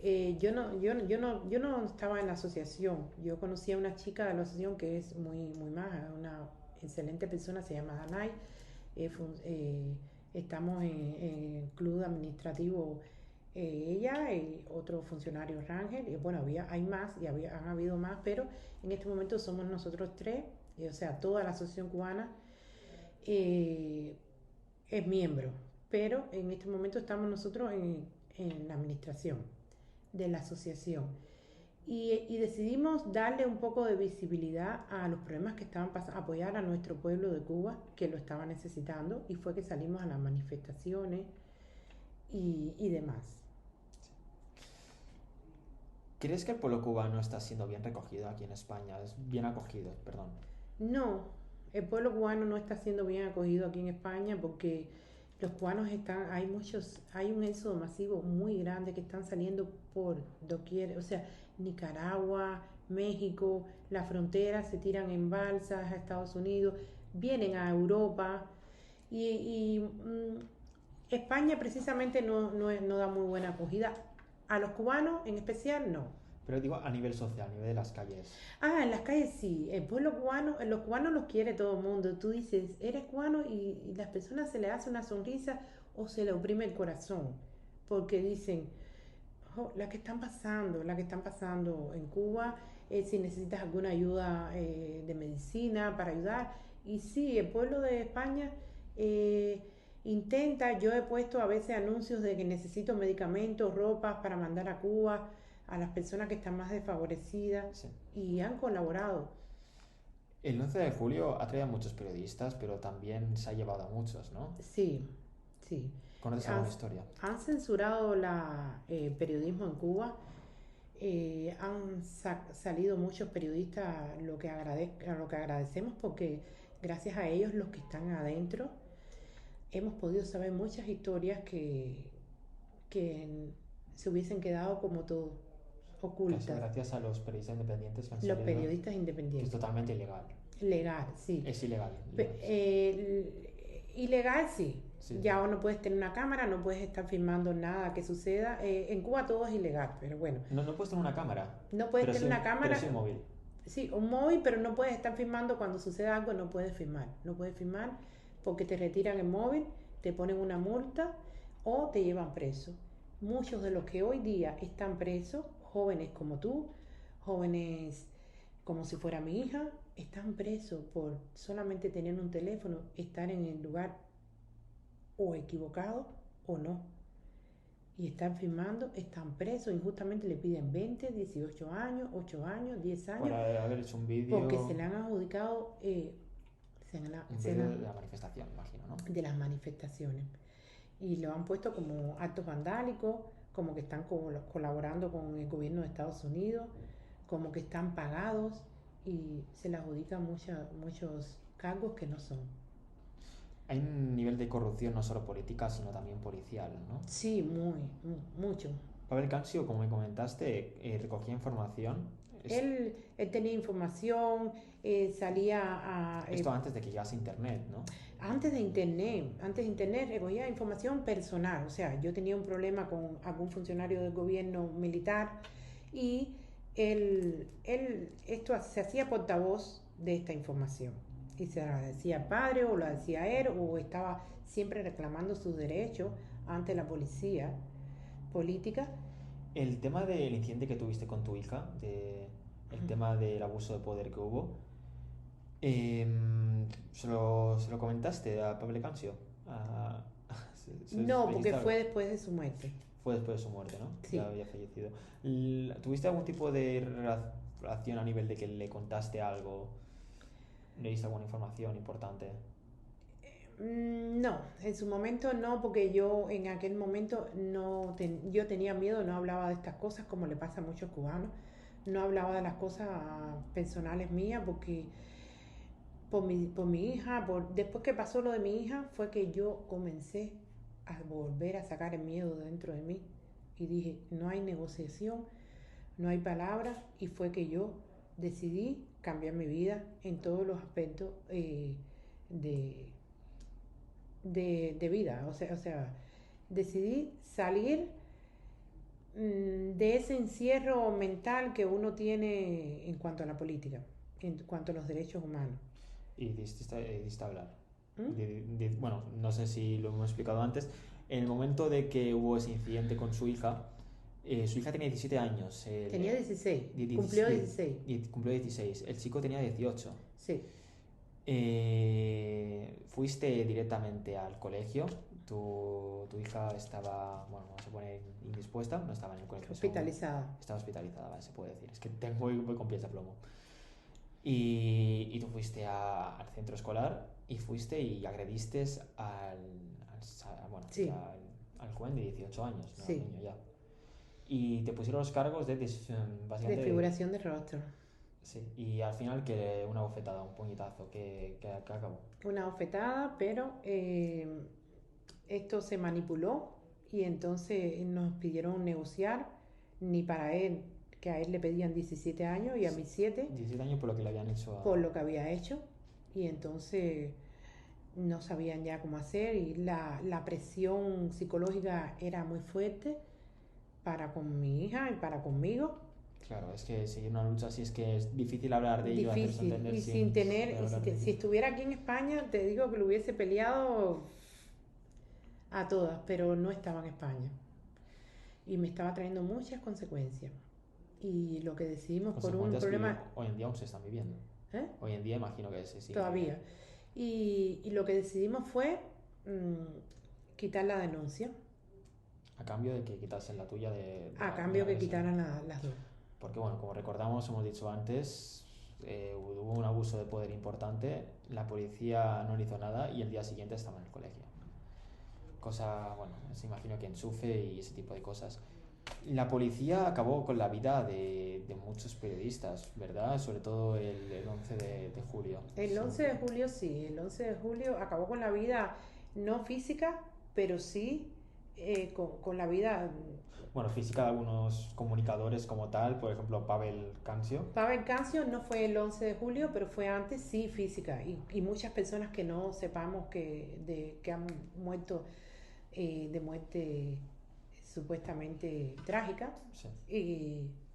yo no estaba en la asociación. Yo conocí a una chica de la asociación que es muy maja, una excelente persona, se llama Danay. Estamos en el club administrativo ella y otro funcionario Rangel. Y bueno, hay más y han habido más, pero en este momento somos nosotros tres, o sea, toda la Asociación Cubana eh, es miembro, pero en este momento estamos nosotros en la administración de la asociación. y decidimos darle un poco de visibilidad a los problemas que estaban pasando, apoyar a nuestro pueblo de Cuba, que lo estaba necesitando, y fue que salimos a las manifestaciones y demás.
¿Crees que el pueblo cubano está siendo bien recogido aquí en España? Es bien acogido, perdón.
No, el pueblo cubano no está siendo bien acogido aquí en España porque los cubanos están, hay un éxodo masivo muy grande que están saliendo por doquier, o sea, Nicaragua, México, la frontera, se tiran en balsas a Estados Unidos, vienen a Europa y España precisamente no da muy buena acogida. A los cubanos en especial no.
Pero digo a nivel social, a nivel de las calles.
Ah, en las calles sí. El pueblo cubano, los cubanos los quiere todo el mundo. Tú dices, eres cubano y las personas se le hace una sonrisa o se le oprime el corazón. Porque dicen, oh, la que están pasando en Cuba, si necesitas alguna ayuda de medicina para ayudar. Y sí, el pueblo de España eh, intenta, yo he puesto a veces anuncios de que necesito medicamentos, ropas para mandar a Cuba a las personas que están más desfavorecidas
Sí.
y han colaborado.
El 11 de julio ha traído a muchos periodistas, pero también se ha llevado a muchos, ¿no?
Sí, sí.
¿Conoces
Han,
alguna historia?
han censurado el periodismo en Cuba. Salido muchos periodistas, a lo que agradecemos porque gracias a ellos los que están adentro hemos podido saber muchas historias que se hubiesen quedado como todo
Casi
ocultas.
gracias a los periodistas independientes que han
Los
salido,
periodistas
que es
independientes.
totalmente ilegal.
Legal, sí.
Es ilegal.
Ilegal, sí.
Sí.
Ya no puedes tener una cámara, no puedes estar filmando nada que suceda. En Cuba todo es ilegal, pero bueno.
No, no puedes tener una cámara.
No puedes
Pero
tener
sí
una cámara.
Pero sí un móvil.
Sí, un móvil, pero no puedes estar filmando cuando suceda algo, no puedes filmar. No puedes filmar porque te retiran el móvil, te ponen una multa o te llevan preso. Muchos de los que hoy día están presos, jóvenes como tú, jóvenes como si fuera mi hija, están presos por solamente tener un teléfono, estar en el lugar o equivocado o no. Y están filmando, están presos, injustamente le piden 20, 18 años, 8 años, 10
Por
años,
haber hecho un vídeo.
porque se le han adjudicado
Un vídeo de la manifestación, imagino, ¿no?
de las manifestaciones. Y lo han puesto como actos vandálicos, como que están colaborando con el gobierno de Estados Unidos, como que están pagados y se le adjudican muchos cargos que no son.
Hay un nivel de corrupción no solo política, sino también policial, ¿no?
Sí, mucho.
Pavel Cancio, como me comentaste, recogía información.
Él tenía información, salía a...
Esto antes de que llegase Internet, ¿no?
Antes de Internet recogía información personal, o sea, yo tenía un problema con algún funcionario del gobierno militar y esto se hacía portavoz de esta información y se la decía al padre o la decía él o estaba siempre reclamando sus derechos ante la policía política.
El tema del incidente que tuviste con tu hija, el tema del abuso de poder que hubo, ¿se lo comentaste a Pablo Cancio?
No, porque fue después de su muerte.
Fue después de su muerte, ¿no?
Sí.
Ya había fallecido. ¿Tuviste algún tipo de relación a nivel de que le contaste algo? ¿Le diste alguna información importante?
No, en su momento no, porque yo en aquel momento yo tenía miedo, no hablaba de estas cosas como le pasa a muchos cubanos, no hablaba de las cosas personales mías porque por mi hija, después que pasó lo de mi hija fue que yo comencé a volver a sacar el miedo dentro de mí y dije, no hay negociación, no hay palabras y fue que yo decidí cambiar mi vida en todos los aspectos de vida, o sea, decidí salir de ese encierro mental que uno tiene en cuanto a la política, en cuanto a los derechos humanos.
Y diste a hablar.
¿Mm?
Bueno, no sé si lo hemos explicado antes. En el momento de que hubo ese incidente con su hija tenía 17 años.
Tenía 16, cumplió 16.
Y cumplió 16. El chico tenía 18.
Sí.
¿Fuiste directamente al colegio? Tu hija estaba, bueno, vamos a poner indispuesta, no estaba en el colegio.
Hospitalizada.
Estaba hospitalizada, vale, se puede decir. Es que voy con pies de plomo. Y tú fuiste al centro escolar y fuiste y agrediste bueno,
Sí,
al joven de 18 años, no al
sí.
niño ya. Y te pusieron los cargos de básicamente.
Desfiguración de rostro.
Sí, y al final que una bofetada, un puñetazo, que acabó.
Una bofetada, pero esto se manipuló y entonces nos pidieron negociar, ni para él, que a él le pedían 17 años y a mí 7,
17 años por lo que le habían hecho
por lo que había hecho. Y entonces no sabían ya cómo hacer y la presión psicológica era muy fuerte para con mi hija y para conmigo.
Claro, es que seguir una lucha así es que es difícil hablar de ello, hacerse
Difícil.
entender
Y
sin
sin tener,
saber hablar de
si
ello.
estuviera aquí en España, te digo que lo hubiese peleado a todas, pero no estaba en España. Y me estaba trayendo muchas consecuencias. Y lo que decidimos por un
Consecuencias que
problema,
hoy en día aún se están viviendo.
¿eh?
Hoy en día imagino que se sigue viviendo.
Todavía. Y lo que decidimos fue quitar la denuncia,
A cambio de que quitasen la tuya
a
de
cambio
la
que
agresión.
quitaran las dos.
Porque bueno, como recordamos, hemos dicho antes, hubo un abuso de poder importante, la policía no le hizo nada y el día siguiente estaba en el colegio. Cosa, bueno, se imagino que enchufe y ese tipo de cosas. La policía acabó con la vida de muchos periodistas, ¿verdad? Sobre todo el 11 de julio.
El 11 de julio sí, el 11 de julio acabó con la vida no física, pero sí con la vida.
Bueno, física de algunos comunicadores como tal, por ejemplo, Pavel Cancio.
Pavel Cancio no fue el 11 de julio, pero fue antes, sí, física. Y muchas personas que no sepamos que han muerto de muerte supuestamente trágica
Sí.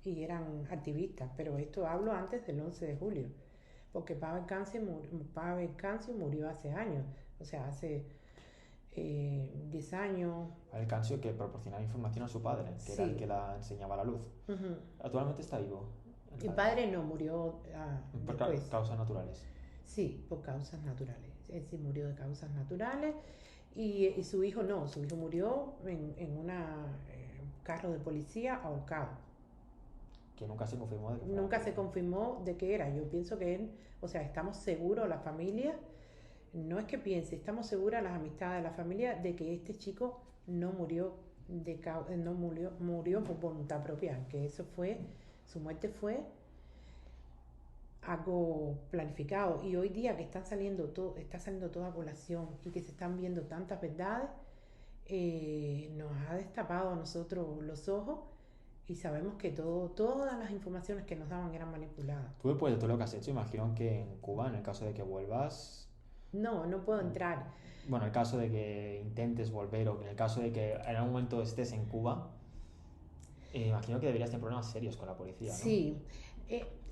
y eran activistas. Pero esto hablo antes del 11 de julio, porque Pavel Cancio murió hace años, o sea, hace 10 años.
Pavel Cancio que proporcionaba información a su padre, que era el
Sí.
que la enseñaba a la luz.
Ujú.
Actualmente está vivo.
Mi padre no murió
Por
después.
causas naturales.
Sí, por causas naturales. Él sí murió de causas naturales y su hijo no, su hijo murió en un carro de policía ahorcado.
Que nunca se confirmó de que fuera
Nunca se
él.
confirmó de qué era. Yo pienso que él, o sea, estamos seguros, la familia, no es que piense, estamos seguras las amistades de la familia de que este chico no murió murió por voluntad propia, que eso fue, su muerte fue algo planificado. Y hoy día que está saliendo toda población y que se están viendo tantas verdades, nos ha destapado a nosotros los ojos y sabemos que todas las informaciones que nos daban eran manipuladas.
Tú después de todo lo que has hecho, imagino que en Cuba, en el caso de que vuelvas,
No puedo entrar.
bueno, en el caso de que intentes volver o en el caso de que en algún momento estés en Cuba, imagino que deberías tener problemas serios con la policía, ¿no?
Sí,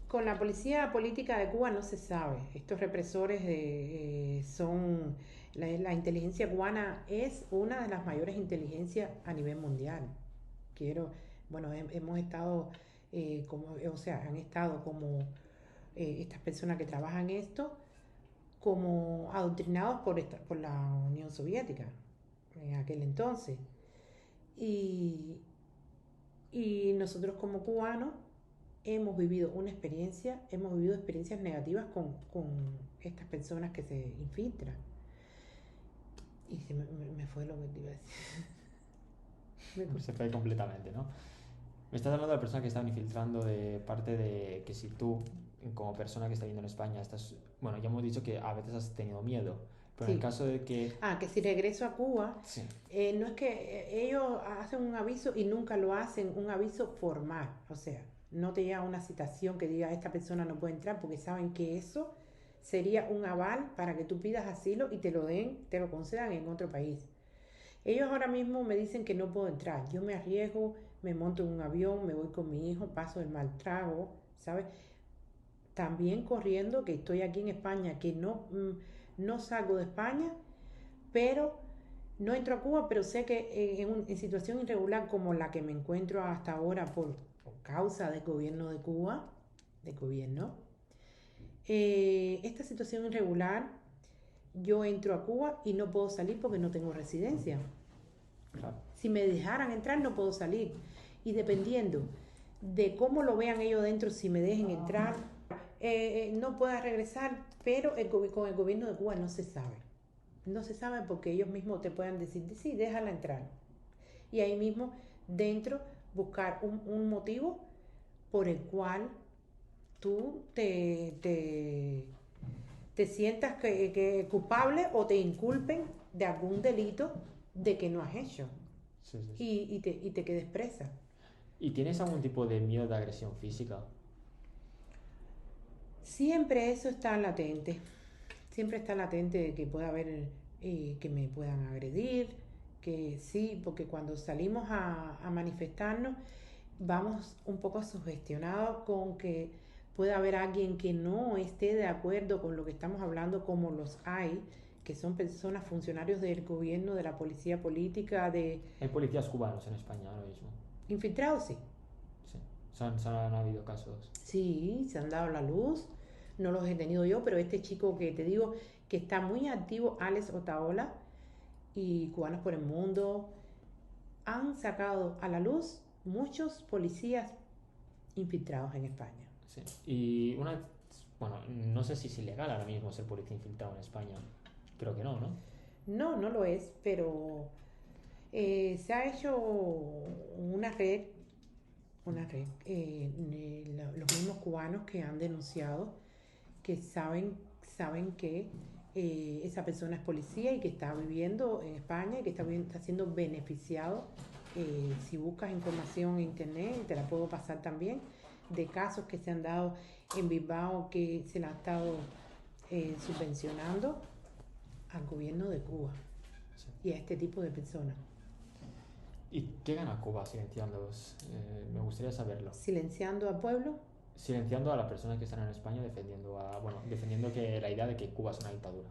con la policía política de Cuba no se sabe. Estos represores son... La inteligencia cubana es una de las mayores inteligencias a nivel mundial. Bueno, hemos estado, o sea, han estado como estas personas que trabajan esto, como adoctrinados por la Unión Soviética en aquel entonces. Y, y nosotros como cubanos hemos vivido experiencias negativas con estas personas que se infiltran. Y me fue lo que te iba a decir.
Se fue completamente, ¿no? Me estás hablando de personas que están infiltrando de parte de que si tú, como persona que está viviendo en España, bueno, ya hemos dicho que a veces has tenido miedo, pero
Sí.
en el caso de que...
Que si regreso a Cuba,
Sí.
no es que ellos hacen un aviso y nunca lo hacen, un aviso formal, o sea, no te llega una citación que diga esta persona no puede entrar porque saben que eso sería un aval para que tú pidas asilo y te lo concedan en otro país. Ellos ahora mismo me dicen que no puedo entrar, yo me arriesgo, me monto en un avión, me voy con mi hijo, paso el mal trago, ¿sabes? También corriendo que estoy aquí en España, que no salgo de España, pero no entro a Cuba, pero sé que en situación irregular como la que me encuentro hasta ahora por causa del gobierno de Cuba, esta situación irregular, yo entro a Cuba y no puedo salir porque no tengo residencia.
Claro.
Si me dejaran entrar, no puedo salir. Y dependiendo de cómo lo vean ellos dentro, si me dejen entrar, no pueda regresar, pero con el gobierno de Cuba no se sabe. No se sabe porque ellos mismos te puedan decir, sí, déjala entrar. Y ahí mismo, dentro, buscar un motivo por el cual tú te sientas culpable o te inculpen de algún delito de que no has hecho
Sí, sí, sí.
y te quedes presa.
¿Y tienes algún tipo de miedo de agresión física?
Siempre eso está latente, siempre está latente de que pueda haber, que me puedan agredir, que sí, porque cuando salimos a manifestarnos vamos un poco sugestionados con que pueda haber alguien que no esté de acuerdo con lo que estamos hablando, como los hay, que son personas, funcionarios del gobierno, de la policía política, de
Hay policías cubanos en España ahora mismo.
infiltrados, sí.
Sí. Se han habido casos.
Sí, se han dado la luz, no los he tenido yo, pero este chico que te digo que está muy activo, Alex Otaola, y Cubanos por el Mundo, han sacado a la luz muchos policías infiltrados en España.
Sí. Y una. Bueno, no sé si es ilegal ahora mismo ser policía infiltrado en España. Creo que no, ¿no?
No, no lo es, pero se ha hecho una red, los mismos cubanos que han denunciado que saben que esa persona es policía y que está viviendo en España y que está siendo beneficiado. Si buscas información en internet, te la puedo pasar también, de casos que se han dado en Bilbao que se le ha estado subvencionando al gobierno de Cuba
Sí.
y a este tipo de personas.
¿Y qué gana Cuba silenciándolos? Me gustaría saberlo.
Silenciando al pueblo.
Silenciando a las personas que están en España defendiendo que la idea de que Cuba es una dictadura.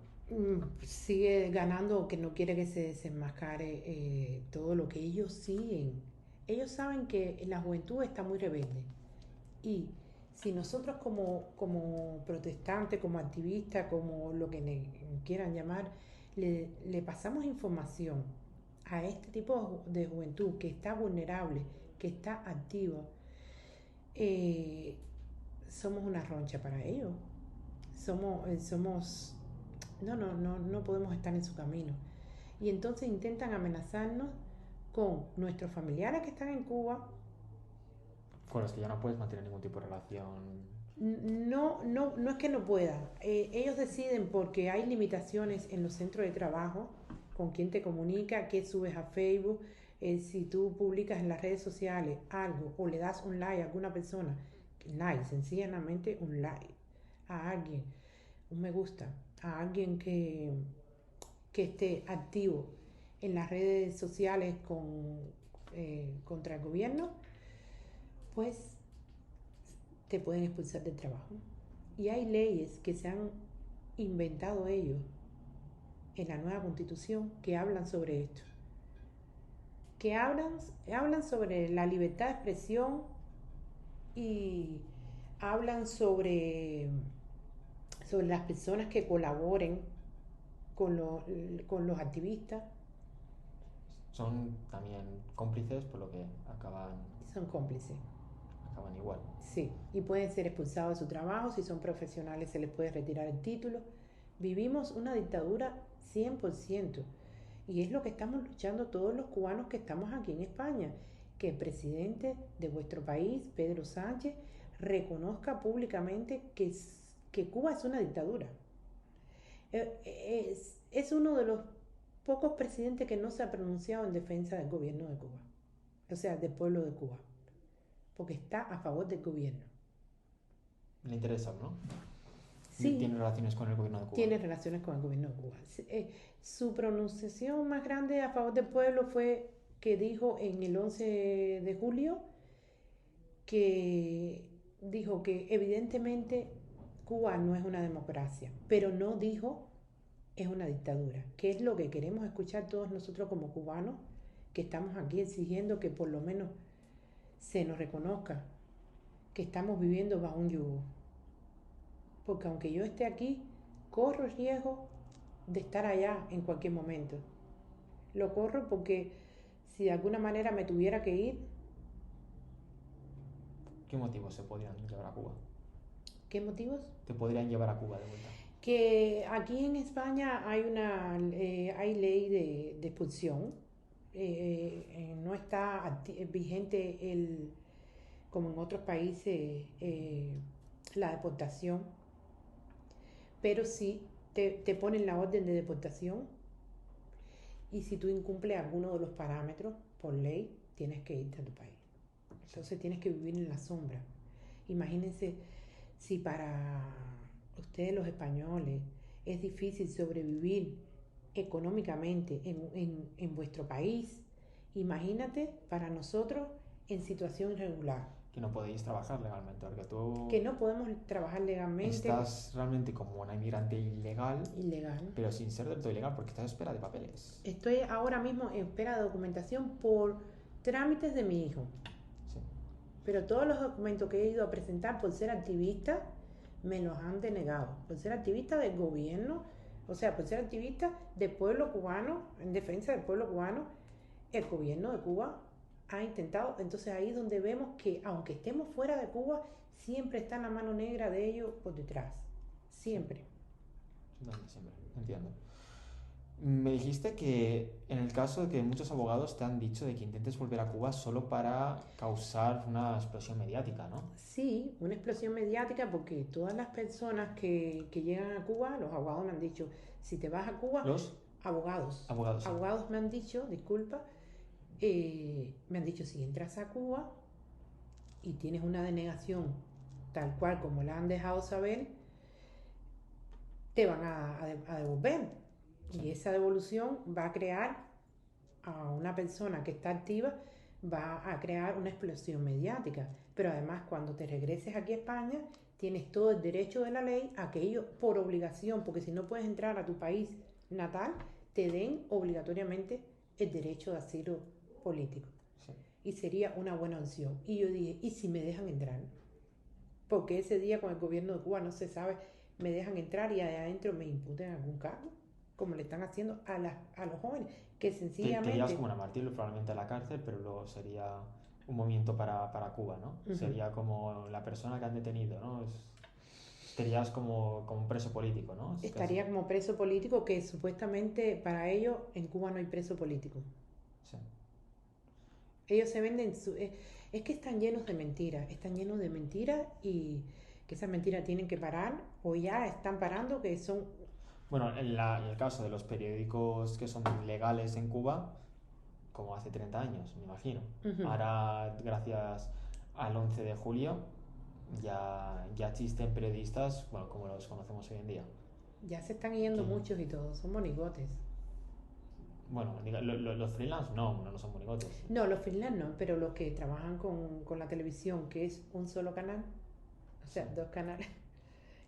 Sigue ganando, que no quiere que se desenmascare todo lo que ellos siguen. Ellos saben que la juventud está muy rebelde. Y si nosotros como protestantes, como activistas, como lo que quieran llamar, le pasamos información a este tipo de juventud que está vulnerable, que está activa, eh, somos una roncha para ellos. Somos no podemos estar en su camino. Y entonces intentan amenazarnos con nuestros familiares que están en Cuba.
Con los que ya no puedes mantener ningún tipo de relación.
No es que no puedan. Ellos deciden porque hay limitaciones en los centros de trabajo, con quién te comunica, qué subes a Facebook, si tú publicas en las redes sociales algo o le das un like a alguna persona, sencillamente un like a alguien, un me gusta, a alguien que esté activo en las redes sociales contra el gobierno, pues te pueden expulsar del trabajo. Y hay leyes que se han inventado ellos en la nueva constitución que hablan sobre esto, que hablan sobre la libertad de expresión y hablan sobre las personas que colaboren con los activistas.
Son también cómplices, por lo que
Son cómplices.
acaban igual.
Sí, y pueden ser expulsados de su trabajo, si son profesionales se les puede retirar el título. Vivimos una dictadura 100%, y es lo que estamos luchando todos los cubanos que estamos aquí en España, que el presidente de vuestro país, Pedro Sánchez, reconozca públicamente que Cuba es una dictadura. Es uno de los pocos presidentes que no se ha pronunciado en defensa del gobierno de Cuba, o sea, del pueblo de Cuba, porque está a favor del gobierno.
Le interesa, ¿no?
Sí,
tiene relaciones con el gobierno de Cuba.
Tiene relaciones con el gobierno de Cuba. Su pronunciación más grande a favor del pueblo fue que dijo en el 11 de julio que dijo que evidentemente Cuba no es una democracia, pero no dijo es una dictadura, que es lo que queremos escuchar todos nosotros como cubanos, que estamos aquí exigiendo que por lo menos se nos reconozca que estamos viviendo bajo un yugo. Porque aunque yo esté aquí, corro riesgo de estar allá en cualquier momento. Lo corro porque si de alguna manera me tuviera que ir,
¿Qué motivos se podrían llevar a Cuba?
¿qué motivos?
Te podrían llevar a Cuba de vuelta.
Que aquí en España hay ley de expulsión. No está vigente como en otros países la deportación, pero sí te ponen la orden de deportación y si tú incumples alguno de los parámetros por ley, tienes que irte a tu país. Entonces tienes que vivir en la sombra. Imagínense si para ustedes los españoles es difícil sobrevivir económicamente en vuestro país, imagínate para nosotros en situación irregular,
Que no podéis trabajar legalmente, porque tú
que no podemos trabajar legalmente,
estás realmente como una inmigrante ilegal,
ilegal.
pero sin ser del todo ilegal, porque estás a espera de papeles.
Estoy ahora mismo en espera de documentación por trámites de mi hijo.
Sí.
Pero todos los documentos que he ido a presentar por ser activista me los han denegado. Por ser activista del gobierno, o sea, por ser activista del pueblo cubano, en defensa del pueblo cubano, el gobierno de Cuba ha intentado. Entonces ahí es donde vemos que aunque estemos fuera de Cuba, siempre está la mano negra de ellos por detrás. Siempre.
Siempre, entiendo. Me dijiste que en el caso de que muchos abogados te han dicho de que intentes volver a Cuba solo para causar una explosión mediática, ¿no?
Sí, una explosión mediática porque todas las personas que llegan a Cuba, los abogados me han dicho, si te vas a Cuba,
Los
abogados,
abogados, sí.
abogados me han dicho, disculpa, me han dicho, si entras a Cuba y tienes una denegación tal cual como la han dejado saber, te van a devolver.
Sí.
Y esa devolución va a crear a una persona que está activa, va a crear una explosión mediática. Pero además, cuando te regreses aquí a España, tienes todo el derecho de la ley a que ellos, por obligación, porque si no puedes entrar a tu país natal, te den obligatoriamente el derecho de asilo político.
Sí.
Y sería una buena opción. Y yo dije, ¿y si me dejan entrar? Porque ese día con el gobierno de Cuba no se sabe, me dejan entrar y adentro me imputen algún cargo, como le están haciendo a los jóvenes, que
Te
sencillamente...
irías como una mártir probablemente a la cárcel, pero luego sería un movimiento para Cuba, ¿no? Sería como la persona que han detenido, ¿no? Estarías como un preso político, ¿no?
Estaría como preso político, que supuestamente para ellos en Cuba no hay preso político.
Sí.
Ellos se venden... es que están llenos de mentiras y que esas mentiras tienen que parar o ya están parando, que son...
Bueno, en el caso de los periódicos que son legales en Cuba, como hace 30 años, me imagino. Ahora, gracias al 11 de julio, ya existen periodistas, bueno, como los conocemos hoy en día.
Ya se están yendo muchos y todos, son monigotes.
Bueno, los freelance no son monigotes.
No, los freelance no, pero los que trabajan con la televisión, que es un solo canal, o sea, 2 canales,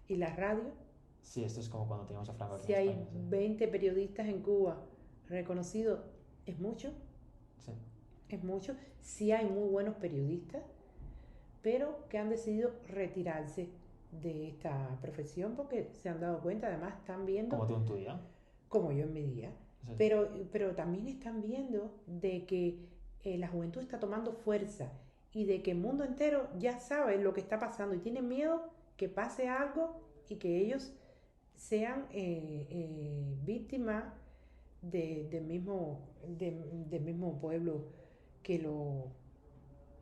y la radio.
Sí, esto es como cuando teníamos a Franco aquí
Si
en
hay
España, sí.
20 periodistas en Cuba reconocidos, es mucho.
Sí.
Es mucho. Sí hay muy buenos periodistas, pero que han decidido retirarse de esta profesión porque se han dado cuenta, además están viendo...
Como tú en tu día.
Como yo en mi día.
Sí.
Pero también están viendo de que la juventud está tomando fuerza y de que el mundo entero ya sabe lo que está pasando y tienen miedo que pase algo y que ellos sean víctimas del mismo pueblo que lo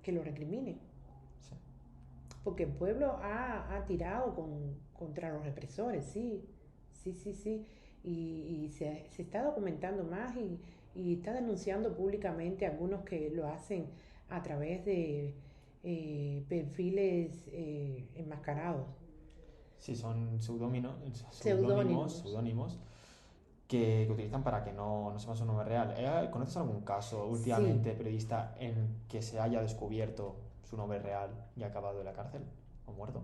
recrimine.
Sí.
Porque el pueblo ha tirado contra los represores, sí. Y se está documentando más y está denunciando públicamente algunos que lo hacen a través de perfiles enmascarados.
Sí, son
Seudónimos.
Que utilizan para que no sepa su nombre real. ¿Conoces algún caso últimamente periodista en que se haya descubierto su nombre real y ha acabado en la cárcel o muerto?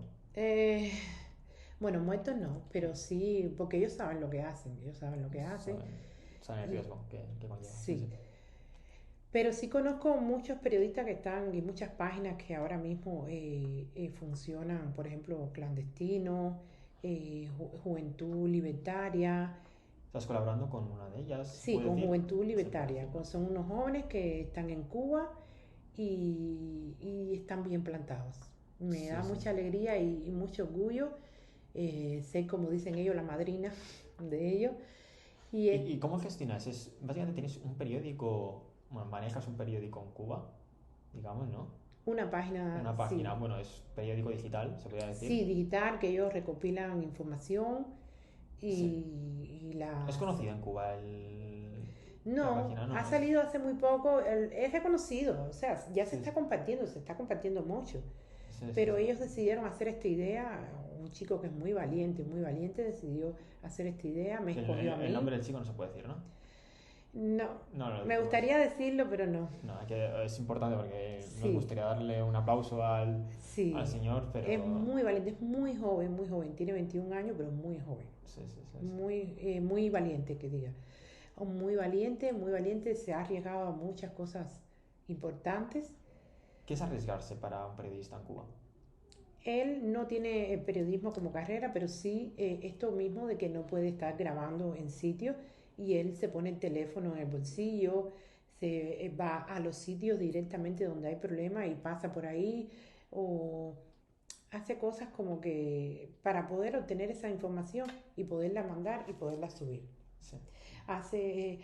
Bueno, muertos no, pero sí, porque ellos saben lo que hacen,
Saben el riesgo que conlleva.
Sí. Pero sí conozco muchos periodistas que están y muchas páginas que ahora mismo funcionan, por ejemplo, Clandestino, Juventud Libertaria,
¿Estás colaborando con una de ellas? ¿Se
Sí,
puede
con
decir?
Juventud
Se puede
Libertaria.
decir.
Son unos jóvenes que están en Cuba y están bien plantados. Me
Sí,
da
sí.
mucha alegría y mucho orgullo. Sé, como dicen ellos, la madrina de ellos. Y es
¿Y cómo gestionas? Básicamente tienes un periódico, bueno, manejas un periódico en Cuba, digamos, ¿no?
una página,
Una página,
sí,
bueno, es periódico digital, se podría decir.
sí, digital, que ellos recopilan información
Sí.
y
¿Es
las...
conocido en Cuba la
No,
página?
ha
No,
salido hace muy poco, es reconocido, o sea, ya
Sí,
se está compartiendo mucho.
sí, sí,
Pero
sí.
ellos decidieron hacer esta idea, un chico que es muy valiente, decidió hacer esta idea, me escogió a
El nombre
mí.
del chico no se puede decir, ¿no?
No,
No, no lo
me
decimos.
gustaría decirlo, pero no.
No, es importante porque nos
Sí,
gustaría darle un aplauso al
sí,
señor,
es
pero...
muy valiente, es muy joven, tiene 21 años, pero muy joven,
Sí, sí, sí, sí.
muy valiente, que diga. Muy valiente, se ha arriesgado a muchas cosas importantes.
¿Qué es arriesgarse para un periodista en Cuba?
Él no tiene periodismo como carrera, pero sí esto mismo de que no puede estar grabando en sitio y él se pone el teléfono en el bolsillo, se va a los sitios directamente donde hay problema y pasa por ahí o hace cosas como que para poder obtener esa información y poderla mandar y poderla subir.
Sí.
Hace,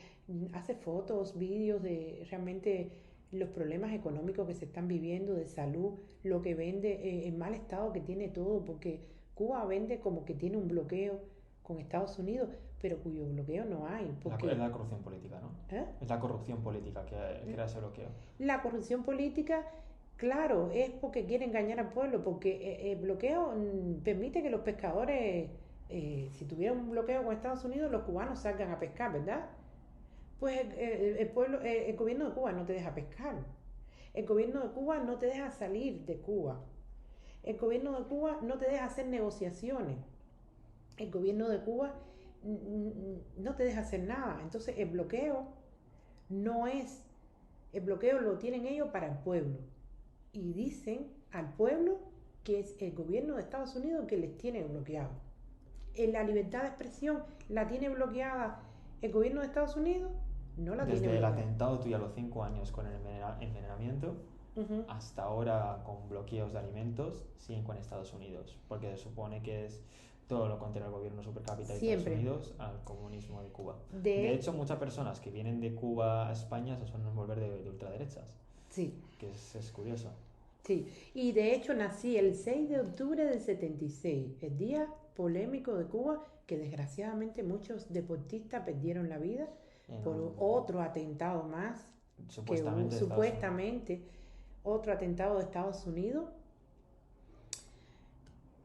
hace fotos, vídeos de realmente los problemas económicos que se están viviendo, de salud, lo que vende, el mal estado que tiene todo, porque Cuba vende como que tiene un bloqueo con Estados Unidos, pero cuyo bloqueo no hay,
Es
porque
la corrupción política, ¿no?
¿eh?
Es la corrupción política que crea ese bloqueo.
La corrupción política, claro, es porque quiere engañar al pueblo, porque el bloqueo permite que los pescadores, si tuvieran un bloqueo con Estados Unidos, los cubanos salgan a pescar, ¿verdad? Pues el pueblo, el gobierno de Cuba no te deja pescar. El gobierno de Cuba no te deja salir de Cuba. El gobierno de Cuba no te deja hacer negociaciones. El gobierno de Cuba no te deja hacer nada. Entonces el bloqueo no es, el bloqueo lo tienen ellos para el pueblo. Y dicen al pueblo que es el gobierno de Estados Unidos que les tiene bloqueado. En la libertad de expresión la tiene bloqueada el gobierno de Estados Unidos, no la tiene
Desde el
bloqueada.
atentado tuyo a los 5 años con el envenenamiento
Uh-huh.
hasta ahora con bloqueos de alimentos, siguen con Estados Unidos, porque se supone que es todo lo contrario al gobierno supercapitalista de Estados
Siempre.
Unidos, al comunismo de Cuba. De
De,
hecho, muchas personas que vienen de Cuba a España se suelen volver de ultraderechas,
sí,
que es curioso.
sí. Y de hecho nací el 6 de octubre del 76, el día polémico de Cuba, que desgraciadamente muchos deportistas perdieron la vida
En
por otro atentado más, que hubo
supuestamente de Estados Unidos.
supuestamente otro atentado de Estados Unidos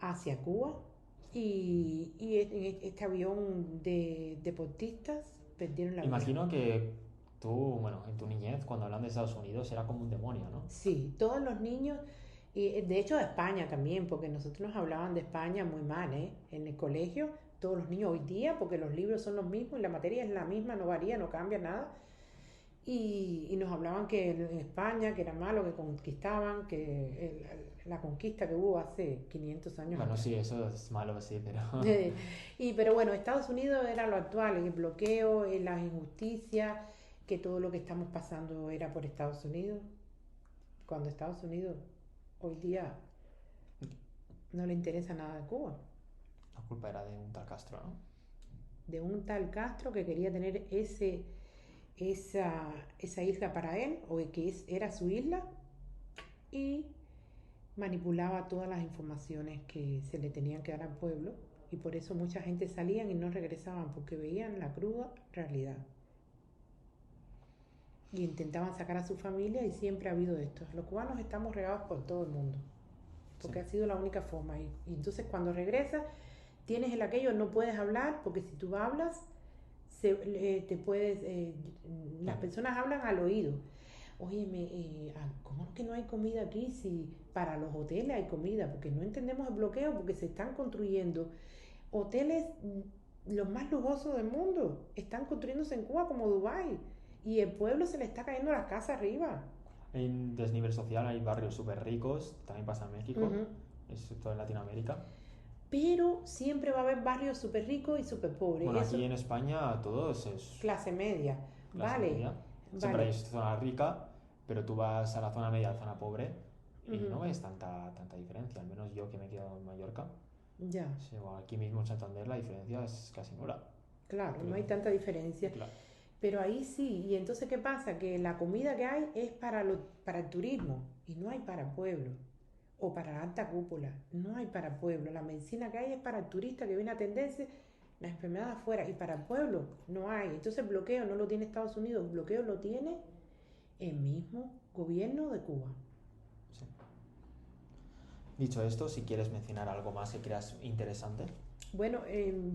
hacia Cuba. Y en este avión de deportistas perdieron la vida.
Imagino que tú, bueno, en tu niñez, cuando hablan de Estados Unidos, era como un demonio, ¿no?
Sí, todos los niños, y de hecho de España también, porque nosotros nos hablaban de España muy mal, ¿eh? En el colegio, todos los niños hoy día, porque los libros son los mismos y la materia es la misma, no varía, no cambia nada. Y nos hablaban que en España, que era malo, que conquistaban, que la conquista que hubo hace 500 años
Bueno,
atrás.
sí, eso es malo, sí, pero...
Pero bueno, Estados Unidos era lo actual, el bloqueo, la injusticia, que todo lo que estamos pasando era por Estados Unidos, cuando Estados Unidos hoy día no le interesa nada de Cuba,
La culpa era de un tal Castro, ¿no?
de un tal Castro que quería tener esa isla para él, o que era su isla, y manipulaba todas las informaciones que se le tenían que dar al pueblo, y por eso mucha gente salían y no regresaban, porque veían la cruda realidad. Y intentaban sacar a su familia y siempre ha habido esto. Los cubanos estamos regados por todo el mundo,
Sí.
porque ha sido la única forma. Y entonces cuando regresas, tienes el aquello, no puedes hablar, porque si tú hablas, te puedes, las personas hablan al oído. Óyeme, ¿cómo que no hay comida aquí si para los hoteles hay comida? Porque no entendemos el bloqueo, porque se están construyendo hoteles los más lujosos del mundo. Están construyéndose en Cuba como Dubái. Y el pueblo se le está cayendo las casas arriba.
Hay un desnivel social, hay barrios súper ricos, también pasa en México,
Uh-huh.
es todo en Latinoamérica.
pero siempre va a haber barrios súper ricos y súper pobres.
Bueno, aquí
Eso,
en España todo es
clase media.
clase
Vale,
media. Siempre
vale.
hay zona rica, pero tú vas a la zona media, a la zona pobre, y
Ujú,
no ves tanta diferencia. Al menos yo que me quedo en Mallorca.
ya,
Sí, bueno, aquí mismo en Santander la diferencia es casi nula,
claro, no hay
creo.
tanta diferencia.
Claro.
Pero ahí sí, y entonces ¿qué pasa? Que la comida que hay es para el turismo y no hay para pueblo. O para la alta cúpula, no hay para pueblo. La medicina que hay es para el turista que viene a atenderse la enfermedad afuera y para el pueblo no hay. Entonces el bloqueo no lo tiene Estados Unidos, el bloqueo lo tiene el mismo gobierno de Cuba.
Sí. Dicho esto, si quieres mencionar algo más que creas interesante.
Bueno,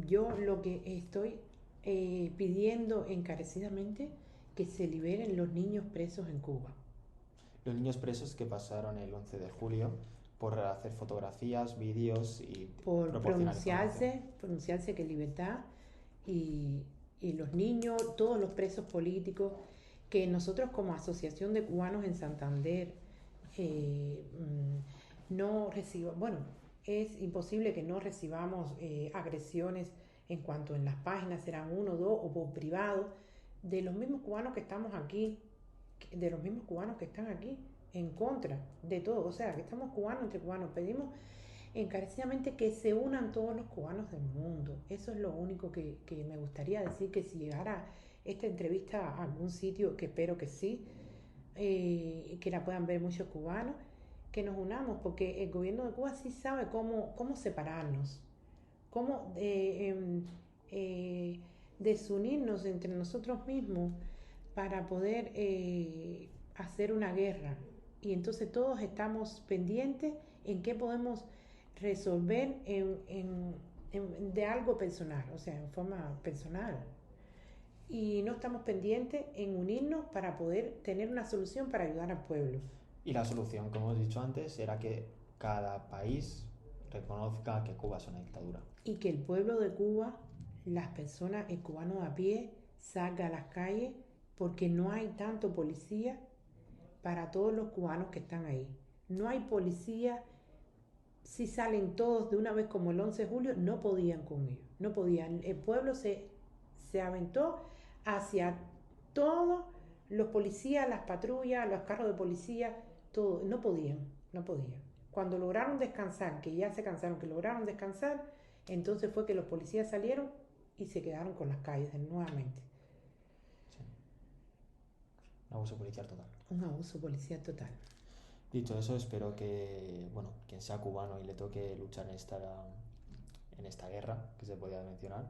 yo lo que estoy pidiendo encarecidamente que se liberen los niños presos en Cuba.
Los niños presos que pasaron el 11 de julio por hacer fotografías, vídeos y
Por
proporcionar información.
pronunciarse que libertad y, y los niños, todos los presos políticos, que nosotros como Asociación de Cubanos en Santander no recibamos, bueno, es imposible que no recibamos agresiones en cuanto en las páginas serán uno, dos o por privado, de los mismos cubanos que estamos aquí, de los mismos cubanos que están aquí, en contra de todo, o sea, que estamos cubanos entre cubanos, pedimos encarecidamente que se unan todos los cubanos del mundo. Eso es lo único que me gustaría decir, que si llegara esta entrevista a algún sitio, que espero que sí, que la puedan ver muchos cubanos, que nos unamos, porque el gobierno de Cuba sí sabe cómo separarnos, cómo desunirnos entre nosotros mismos para poder hacer una guerra. Y entonces todos estamos pendientes en qué podemos resolver de algo personal, o sea, en forma personal. Y no estamos pendientes en unirnos para poder tener una solución para ayudar al pueblo.
Y la solución, como hemos dicho antes, era que cada país reconozca que Cuba es una dictadura.
Y que el pueblo de Cuba, las personas, el cubano a pie, salga a las calles porque no hay tanto policía para todos los cubanos que están ahí. No hay policía. Si salen todos de una vez como el 11 de julio, no podían con ellos, no podían. El pueblo se aventó hacia todos los policías, las patrullas, los carros de policía, todo, no podían, no podían. Cuando lograron descansar, que ya se cansaron, que lograron descansar, entonces fue que los policías salieron y se quedaron con las calles nuevamente.
Sí. Un abuso policial total.
Un abuso policial total.
Dicho eso, espero que, bueno, quien sea cubano y le toque luchar en esta guerra que se podía mencionar,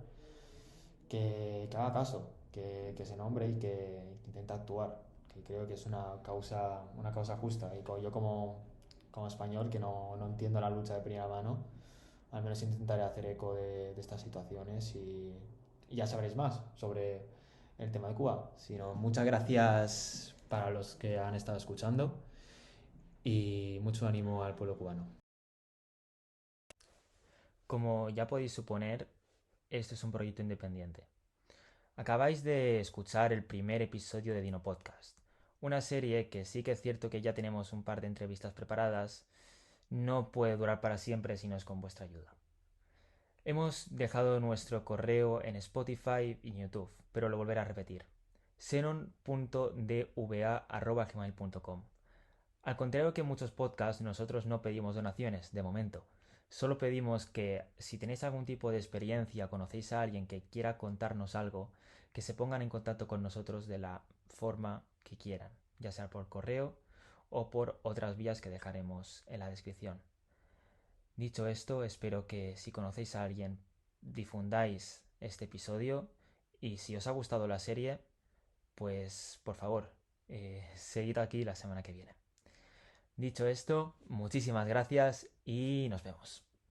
que haga caso, que se nombre y que intente actuar, que creo que es una causa justa. Y yo como español que no entiendo la lucha de primera mano, al menos intentaré hacer eco de estas situaciones y ya sabréis más sobre el tema de Cuba. Si no, muchas gracias para los que han estado escuchando y mucho ánimo al pueblo cubano. Como ya podéis suponer, este es un proyecto independiente. Acabáis de escuchar el primer episodio de Dino Podcast, una serie que sí que es cierto que ya tenemos un par de entrevistas preparadas, no puede durar para siempre si no es con vuestra ayuda. Hemos dejado nuestro correo en Spotify y YouTube, pero lo volveré a repetir: xenon.dva@gmail.com. Al contrario que muchos podcasts, nosotros no pedimos donaciones, de momento. Solo pedimos que, si tenéis algún tipo de experiencia, conocéis a alguien que quiera contarnos algo, que se pongan en contacto con nosotros de la forma que quieran, ya sea por correo o por otras vías que dejaremos en la descripción. Dicho esto, espero que si conocéis a alguien, difundáis este episodio y si os ha gustado la serie, pues por favor, seguid aquí la semana que viene. Dicho esto, muchísimas gracias y nos vemos.